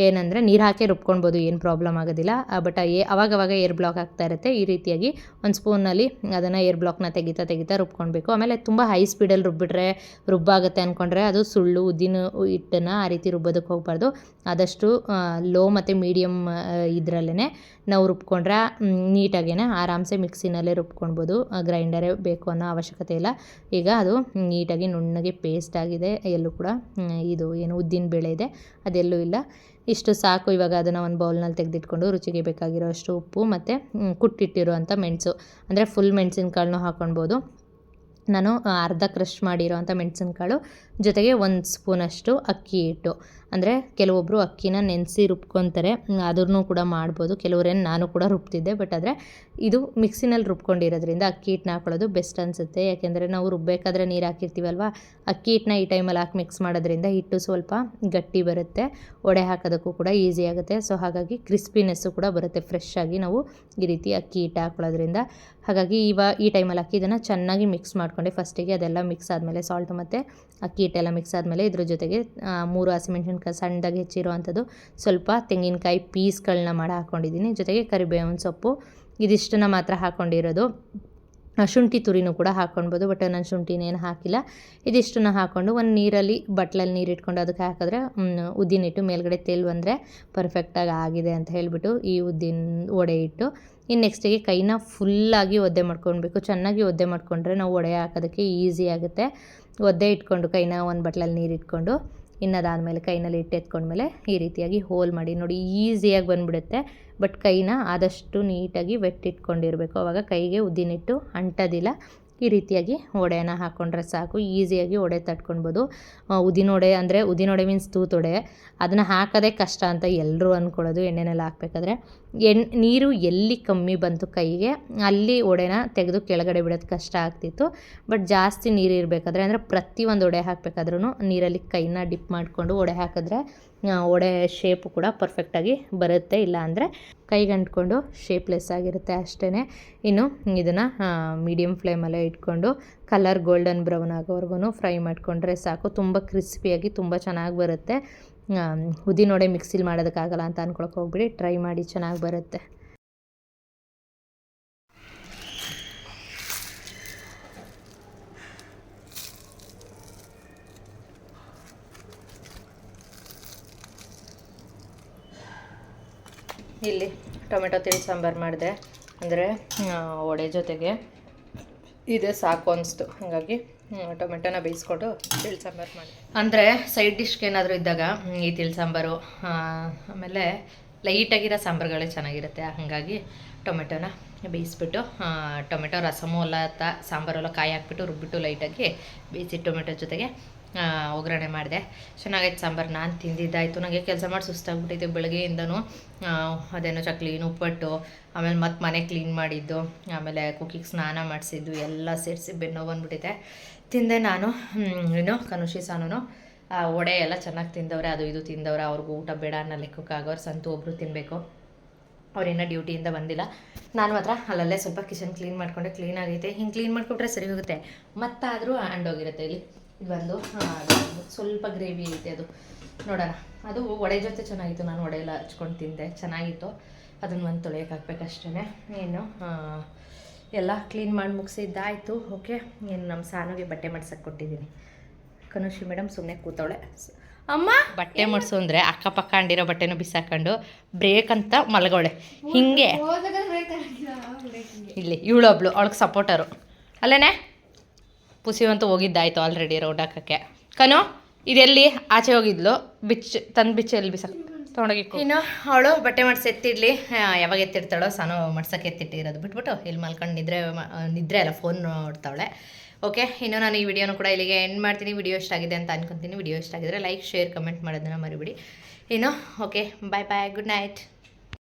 ಏನಂದರೆ ನೀರು ಹಾಕಿ ರುಬ್ಕೊಳ್ಬೋದು, ಏನು ಪ್ರಾಬ್ಲಮ್ ಆಗೋದಿಲ್ಲ. ಬಟ್ ಅವಾಗವಾಗ ಏರ್ ಬ್ಲಾಕ್ ಆಗ್ತಾ ಇರುತ್ತೆ. ಈ ರೀತಿಯಾಗಿ ಒಂದು ಸ್ಪೂನಲ್ಲಿ ಅದನ್ನು ಏರ್ ಬ್ಲಾಕ್ನ ತೆಗಿತಾ ರುಬ್ಕೊಳ್ಬೇಕು. ಆಮೇಲೆ ತುಂಬ ಹೈ ಸ್ಪೀಡಲ್ಲಿ ರುಬ್ಬಿಟ್ರೆ ರುಬ್ಬಾಗುತ್ತೆ ಅಂದ್ಕೊಂಡ್ರೆ ಅದು ಸುಳ್ಳು. ಉದ್ದಿನ ಹಿಟ್ಟನ್ನು ಆ ರೀತಿ ರುಬ್ಬೋದಕ್ಕೆ ಹೋಗಬಾರ್ದು. ಆದಷ್ಟು ಲೋ ಮತ್ತು ಮೀಡಿಯಮ್ ಇದರಲ್ಲೇ ನಾವು ರುಬ್ಕೊಂಡ್ರೆ ನೀಟಾಗೇ ಆರಾಮ್ಸೆ ಮಿಕ್ಸಿನಲ್ಲೇ ರುಬ್ಕೊಳ್ಬೋದು. ಗ್ರೈಂಡರೇ ಬೇಕು ಅನ್ನೋ ಅವಶ್ಯಕತೆ ಇಲ್ಲ. ಈಗ ಅದು ನೀಟಾಗಿ ನುಣ್ಣಗೆ ಪೇಸ್ಟ್ ಆಗಿದೆ. ಎಲ್ಲೂ ಕೂಡ ಇದು ಏನು ಉದ್ದಿನ ಬೇಳೆ ಇದೆ ಅದೆಲ್ಲೂ ಇಲ್ಲ. ಇಷ್ಟು ಸಾಕು. ಇವಾಗ ಅದನ್ನು ಒಂದು ಬೌಲ್ನಲ್ಲಿ ತೆಗೆದಿಟ್ಕೊಂಡು ರುಚಿಗೆ ಬೇಕಾಗಿರೋ ಅಷ್ಟು ಉಪ್ಪು ಮತ್ತು ಕುಟ್ಟಿಟ್ಟಿರುವಂಥ ಮೆಣಸು, ಅಂದರೆ ಫುಲ್ ಮೆಣಸಿನಕಾಳನ್ನೂ ಹಾಕ್ಕೊಳ್ಬೋದು. ನಾನು ಅರ್ಧ ಕ್ರಷ್ ಮಾಡಿರೋ ಅಂಥ ಮೆಣಸಿನಕಾಳು ಜೊತೆಗೆ 1 ಸ್ಪೂನಷ್ಟು ಅಕ್ಕಿ ಹಿಟ್ಟು. ಅಂದರೆ ಕೆಲವೊಬ್ಬರು ಅಕ್ಕಿನ ನೆನೆಸಿ ರುಬ್ಕೊತಾರೆ, ಅದನ್ನು ಕೂಡ ಮಾಡ್ಬೋದು. ಕೆಲವರೇನು ನಾನು ಕೂಡ ರುಬ್ತಿದ್ದೆ. ಬಟ್ ಆದರೆ ಇದು ಮಿಕ್ಸಿನಲ್ಲಿ ರುಬ್ಕೊಂಡಿರೋದ್ರಿಂದ ಅಕ್ಕಿ ಹಿಟ್ಟನ್ನ ಹಾಕೊಳ್ಳೋದು ಬೆಸ್ಟ್ ಅನಿಸುತ್ತೆ. ಯಾಕೆಂದರೆ ನಾವು ರುಬ್ಬೇಕಾದ್ರೆ ನೀರು ಹಾಕಿರ್ತೀವಲ್ವ, ಅಕ್ಕಿ ಹಿಟ್ಟನ್ನ ಈ ಟೈಮಲ್ಲಿ ಹಾಕಿ ಮಿಕ್ಸ್ ಮಾಡೋದ್ರಿಂದ ಹಿಟ್ಟು ಸ್ವಲ್ಪ ಗಟ್ಟಿ ಬರುತ್ತೆ, ಒಡೆ ಹಾಕೋದಕ್ಕೂ ಕೂಡ ಈಸಿ ಆಗುತ್ತೆ. ಸೊ ಹಾಗಾಗಿ ಕ್ರಿಸ್ಪಿನೆಸ್ಸು ಕೂಡ ಬರುತ್ತೆ ಫ್ರೆಶ್ ಆಗಿ ನಾವು ಈ ರೀತಿ ಅಕ್ಕಿ ಹಿಟ್ಟು ಹಾಕೊಳ್ಳೋದ್ರಿಂದ. ಹಾಗಾಗಿ ಈ ಟೈಮಲ್ಲಿ ಅಕ್ಕಿ ಇದನ್ನು ಚೆನ್ನಾಗಿ ಮಿಕ್ಸ್ ಮಾಡಿಕೊಂಡೆ. ಫಸ್ಟಿಗೆ ಅದೆಲ್ಲ ಮಿಕ್ಸ್ ಆದಮೇಲೆ ಸಾಲ್ಟ್ ಮತ್ತು ಅಕ್ಕಿ ಹಿಟ್ಟೆಲ್ಲ ಮಿಕ್ಸ್ ಆದಮೇಲೆ ಇದ್ರ ಜೊತೆಗೆ 3 ಹಸಿಮೆಣ್ಸಿನ್ಕಾಯಿ ಸಣ್ಣದಾಗಿ ಹೆಚ್ಚಿರೋ ಅಂಥದ್ದು, ಸ್ವಲ್ಪ ತೆಂಗಿನಕಾಯಿ ಪೀಸ್ಗಳನ್ನ ಮಾಡಿ ಹಾಕ್ಕೊಂಡಿದ್ದೀನಿ. ಜೊತೆಗೆ ಕರಿಬೇವಿನ ಸೊಪ್ಪು, ಇದಿಷ್ಟನ್ನು ಮಾತ್ರ ಹಾಕ್ಕೊಂಡಿರೋದು. ಶುಂಠಿ ತುರಿನೂ ಕೂಡ ಹಾಕ್ಕೊಳ್ಬೋದು. ಬಟ್ ನಾನು ಶುಂಠಿನೇನು ಹಾಕಿಲ್ಲ. ಇದಿಷ್ಟನ್ನು ಹಾಕ್ಕೊಂಡು ಒಂದು ನೀರಲ್ಲಿ ಬಟ್ಲಲ್ಲಿ ನೀರು ಇಟ್ಕೊಂಡು ಅದಕ್ಕೆ ಹಾಕಿದ್ರೆ ಉದ್ದಿನ ಹಿಟ್ಟು ಮೇಲ್ಗಡೆ ತೇಲ್ವಂದರೆ ಪರ್ಫೆಕ್ಟಾಗಿ ಆಗಿದೆ ಅಂತ ಹೇಳಿಬಿಟ್ಟು ಈ ಉದ್ದಿನ ವಡೆ ಹಿಟ್ಟು. ಇನ್ನು ನೆಕ್ಸ್ಟಿಗೆ ಕೈನ ಫುಲ್ಲಾಗಿ ಒದ್ದೆ ಮಾಡ್ಕೊಳ್ಬೇಕು. ಚೆನ್ನಾಗಿ ಒದ್ದೆ ಮಾಡಿಕೊಂಡ್ರೆ ನಾವು ವಡೆ ಹಾಕೋದಕ್ಕೆ ಈಸಿ ಆಗುತ್ತೆ. ಒದ್ದೆ ಇಟ್ಕೊಂಡು ಕೈನ ಒಂದು ಬಟ್ಲಲ್ಲಿ ನೀರು ಇಟ್ಕೊಂಡು ಇನ್ನದಾದಮೇಲೆ ಕೈನಲ್ಲಿ ಹಿಟ್ಟು ಎತ್ಕೊಂಡ್ಮೇಲೆ ಈ ರೀತಿಯಾಗಿ ಹೋಲ್ ಮಾಡಿ ನೋಡಿ, ಈಸಿಯಾಗಿ ಬಂದುಬಿಡುತ್ತೆ. ಬಟ್ ಕೈನ ಆದಷ್ಟು ನೀಟಾಗಿ ಇಟ್ಕೊಂಡಿರಬೇಕು. ಆವಾಗ ಕೈಗೆ ಉದ್ದಿನ ಹಿಟ್ಟು ಅಂಟೋದಿಲ್ಲ. ಈ ರೀತಿಯಾಗಿ ವಡೆನ ಹಾಕ್ಕೊಂಡ್ರೆ ಸಾಕು, ಈಸಿಯಾಗಿ ವಡೆ ತಟ್ಕೊಳ್ಬೋದು. ಉದ್ದಿನ ವಡೆ ಅಂದರೆ ಉದ್ದಿನ ವಡೆ ಮೀನ್ಸ್ ತೂತೊಡೆ, ಅದನ್ನು ಹಾಕೋದೇ ಕಷ್ಟ ಅಂತ ಎಲ್ಲರೂ ಅಂದ್ಕೊಳ್ಳೋದು. ಎಣ್ಣೆನೆಲ್ಲ ಹಾಕಬೇಕಾದ್ರೆ ನೀರು ಎಲ್ಲಿ ಕಮ್ಮಿ ಬಂತು ಕೈಗೆ ಅಲ್ಲಿ ವಡೆನ ತೆಗೆದು ಕೆಳಗಡೆ ಬಿಡೋದು ಕಷ್ಟ ಆಗ್ತಿತ್ತು. ಬಟ್ ಜಾಸ್ತಿ ನೀರು ಇರಬೇಕಾದ್ರೆ, ಅಂದರೆ ಪ್ರತಿಯೊಂದು ವಡೆ ಹಾಕಬೇಕಾದ್ರೂ ನೀರಲ್ಲಿ ಕೈನ ಡಿಪ್ ಮಾಡಿಕೊಂಡು ವಡೆ ಹಾಕಿದ್ರೆ ವಡೆ ಶೇಪು ಕೂಡ ಪರ್ಫೆಕ್ಟಾಗಿ ಬರುತ್ತೆ. ಇಲ್ಲ ಅಂದರೆ ಕೈಗೆ ಅಂಟ್ಕೊಂಡು ಶೇಪ್ಲೆಸ್ ಆಗಿರುತ್ತೆ ಅಷ್ಟೇ. ಇನ್ನು ಇದನ್ನು ಮೀಡಿಯಮ್ ಫ್ಲೇಮಲ್ಲೇ ಇಟ್ಕೊಂಡು ಕಲರ್ ಗೋಲ್ಡನ್ ಬ್ರೌನ್ ಆಗೋವರೆಗೂ ಫ್ರೈ ಮಾಡಿಕೊಂಡ್ರೆ ಸಾಕು. ತುಂಬ ಕ್ರಿಸ್ಪಿಯಾಗಿ ತುಂಬ ಚೆನ್ನಾಗಿ ಬರುತ್ತೆ. ಉದ್ದಿನ ವಡೆ ಮಿಕ್ಸಿಲಿ ಮಾಡೋದಕ್ಕಾಗಲ್ಲ ಅಂತ ಅಂದ್ಕೊಳಕ್ಕೆ ಹೋಗ್ಬಿಡಿ, ಟ್ರೈ ಮಾಡಿ, ಚೆನ್ನಾಗಿ ಬರುತ್ತೆ. ಇಲ್ಲಿ ಟೊಮೆಟೊ ತಿಳಿ ಸಾಂಬಾರು ಮಾಡಿದೆ. ಅಂದರೆ ವಡೆ ಜೊತೆಗೆ ಇದೇ ಸಾಕು ಅನಿಸ್ತು. ಹಾಗಾಗಿ ಟೊಮೆಟೊನ ಬೇಯಿಸ್ಕೊಂಡು ತಿಳಿ ಸಾಂಬಾರು ಮಾಡಿದೆ. ಅಂದರೆ ಸೈಡ್ ಡಿಶ್ಗೆ ಏನಾದರೂ ಇದ್ದಾಗ ಈ ತಿಳಿ ಸಾಂಬಾರು, ಆಮೇಲೆ ಲೈಟಾಗಿರೋ ಸಾಂಬಾರುಗಳೇ ಚೆನ್ನಾಗಿರುತ್ತೆ. ಹಾಗಾಗಿ ಟೊಮೆಟೊನ ಬೇಯಿಸ್ಬಿಟ್ಟು ಟೊಮೆಟೊ ರಸಮು ಎಲ್ಲ ಸಾಂಬಾರೆಲ್ಲ ಕಾಯಿ ಹಾಕ್ಬಿಟ್ಟು ರುಬ್ಬಿಟ್ಟು ಲೈಟಾಗಿ ಬೇಯಿಸಿ ಟೊಮೆಟೊ ಜೊತೆಗೆ ಒಗ್ಗರಣೆ ಮಾಡಿದೆ. ಚೆನ್ನಾಗೈತೆ ಸಾಂಬಾರು. ನಾನು ತಿಂದಿದ್ದಾಯಿತು. ನನಗೆ ಕೆಲಸ ಮಾಡಿ ಸುಸ್ತಾಗ್ಬಿಟ್ಟಿದೆ ಬೆಳಗ್ಗೆಯಿಂದನೂ. ಅದೇನೋ ಚಕ್ಲೀನು ಉಪ್ಪಟ್ಟು, ಆಮೇಲೆ ಮತ್ತೆ ಮನೆ ಕ್ಲೀನ್ ಮಾಡಿದ್ದು, ಆಮೇಲೆ ಕುಕ್ಕಿಗೆ ಸ್ನಾನ ಮಾಡಿಸಿದ್ದು ಎಲ್ಲ ಸೇರಿಸಿ ಬೆನ್ನೋ ಬಂದುಬಿಟ್ಟಿದೆ. ತಿಂದೆ ನಾನು. ಇನ್ನು ಕನುಷಿ ಸಾನು ವಡೆ ಎಲ್ಲ ಚೆನ್ನಾಗಿ ತಿಂದವ್ರೆ, ಅದು ಇದು ತಿಂದವ್ರೆ. ಅವ್ರಿಗೂ ಊಟ ಬೇಡ ಅನ್ನೋ ಲೆಕ್ಕಕ್ಕಾಗೋರು. ಸಂತು ಒಬ್ಬರು ತಿನ್ನಬೇಕು, ಅವ್ರೇನೋ ಡ್ಯೂಟಿಯಿಂದ ಬಂದಿಲ್ಲ. ನಾನು ಮಾತ್ರ ಅಲ್ಲಲ್ಲೇ ಸ್ವಲ್ಪ ಕಿಚನ್ ಕ್ಲೀನ್ ಮಾಡಿಕೊಂಡೆ. ಕ್ಲೀನ್ ಆಗೈತೆ. ಹಿಂಗೆ ಕ್ಲೀನ್ ಮಾಡಿಕೊಟ್ರೆ ಸರಿ ಹೋಗುತ್ತೆ. ಮತ್ತಾದರೂ ಹ್ಯಾಂಡೋಗಿರುತ್ತೆ. ಇಲ್ಲಿ ಇದೊಂದು ಸ್ವಲ್ಪ ಗ್ರೇವಿ ಐತೆ, ಅದು ನೋಡೋಣ. ಅದು ವಡೆ ಜೊತೆ ಚೆನ್ನಾಗಿತ್ತು. ನಾನು ವಡೆ ಎಲ್ಲ ಹಚ್ಕೊಂಡು ತಿಂದೆ, ಚೆನ್ನಾಗಿತ್ತು. ಅದನ್ನು ಒಂದು ತೊಳೆಯೋಕೆ ಹಾಕ್ಬೇಕಷ್ಟೇ. ಏನು ಎಲ್ಲ ಕ್ಲೀನ್ ಮಾಡಿ ಮುಗಿಸಿದ್ದಾಯಿತು. ಓಕೆ, ಏನು ನಮ್ಮ ಸಾನುಗೆ ಬಟ್ಟೆ ಮಾಡ್ಸಕ್ಕೆ ಕೊಟ್ಟಿದ್ದೀನಿ. ಕನುಷಿ ಮೇಡಮ್ ಸುಮ್ಮನೆ ಕೂತವಳೆ. ಅಮ್ಮ ಬಟ್ಟೆ ಮಡ್ಸು ಅಂದರೆ ಅಕ್ಕಪಕ್ಕ ಅಂಡಿರೋ ಬಟ್ಟೆನೂ ಬಿಸಾಕೊಂಡು ಬ್ರೇಕ್ ಅಂತ ಮಲಗೋಳೆ. ಹಿಂಗೆ ಇಲ್ಲಿ ಇವಳೊಬ್ಳು, ಅವಳಿಗೆ ಸಪೋರ್ಟರು ಅಲ್ಲೇನೆ. ಪುಸಿವಂತೂ ಹೋಗಿದ್ದಾಯಿತು ಆಲ್ರೆಡಿ ರೌಂಡ್ ಹಾಕೋಕ್ಕೆ. ಕನು ಇದೆಲ್ಲಿ ಆಚೆ ಹೋಗಿದ್ಲು, ಬಿಚ್ಚು ಎಲ್ಲಿ ತೊಗೊಂಡೋಗಿ ಇನ್ನು ಅವಳು ಬಟ್ಟೆ ಮಾಡಿಸಿ ಎತ್ತಿಡ್ಲಿ ಯಾವಾಗ ಎತ್ತಿಡ್ತಾಳೋ ಸಾನು ಮಡ್ಸಕ್ಕೆ ಎತ್ತಿಟ್ಟಿರೋದು ಬಿಟ್ಬಿಟ್ಟು ಇಲ್ಲಿ ಮಲ್ಕೊಂಡು ನಿದ್ರೆ ಅಲ್ಲ ಫೋನ್ ನೋಡ್ತಾವಳೆ. ಓಕೆ, ಇನ್ನು ನಾನು ಈ ವಿಡಿಯೋನು ಕೂಡ ಇಲ್ಲಿಗೆ ಎಂಡ್ ಮಾಡ್ತೀನಿ. ವಿಡಿಯೋ ಇಷ್ಟ ಆಗಿದೆ ಅಂತ ಅನ್ಕೊತೀನಿ. ವಿಡಿಯೋ ಇಷ್ಟ ಆಗಿದ್ರೆ ಲೈಕ್, ಶೇರ್, ಕಮೆಂಟ್ ಮಾಡೋದನ್ನ ಮರಿಬಿಡಿ. ಇನ್ನು ಓಕೆ, ಬಾಯ್ ಬಾಯ್, ಗುಡ್ ನೈಟ್.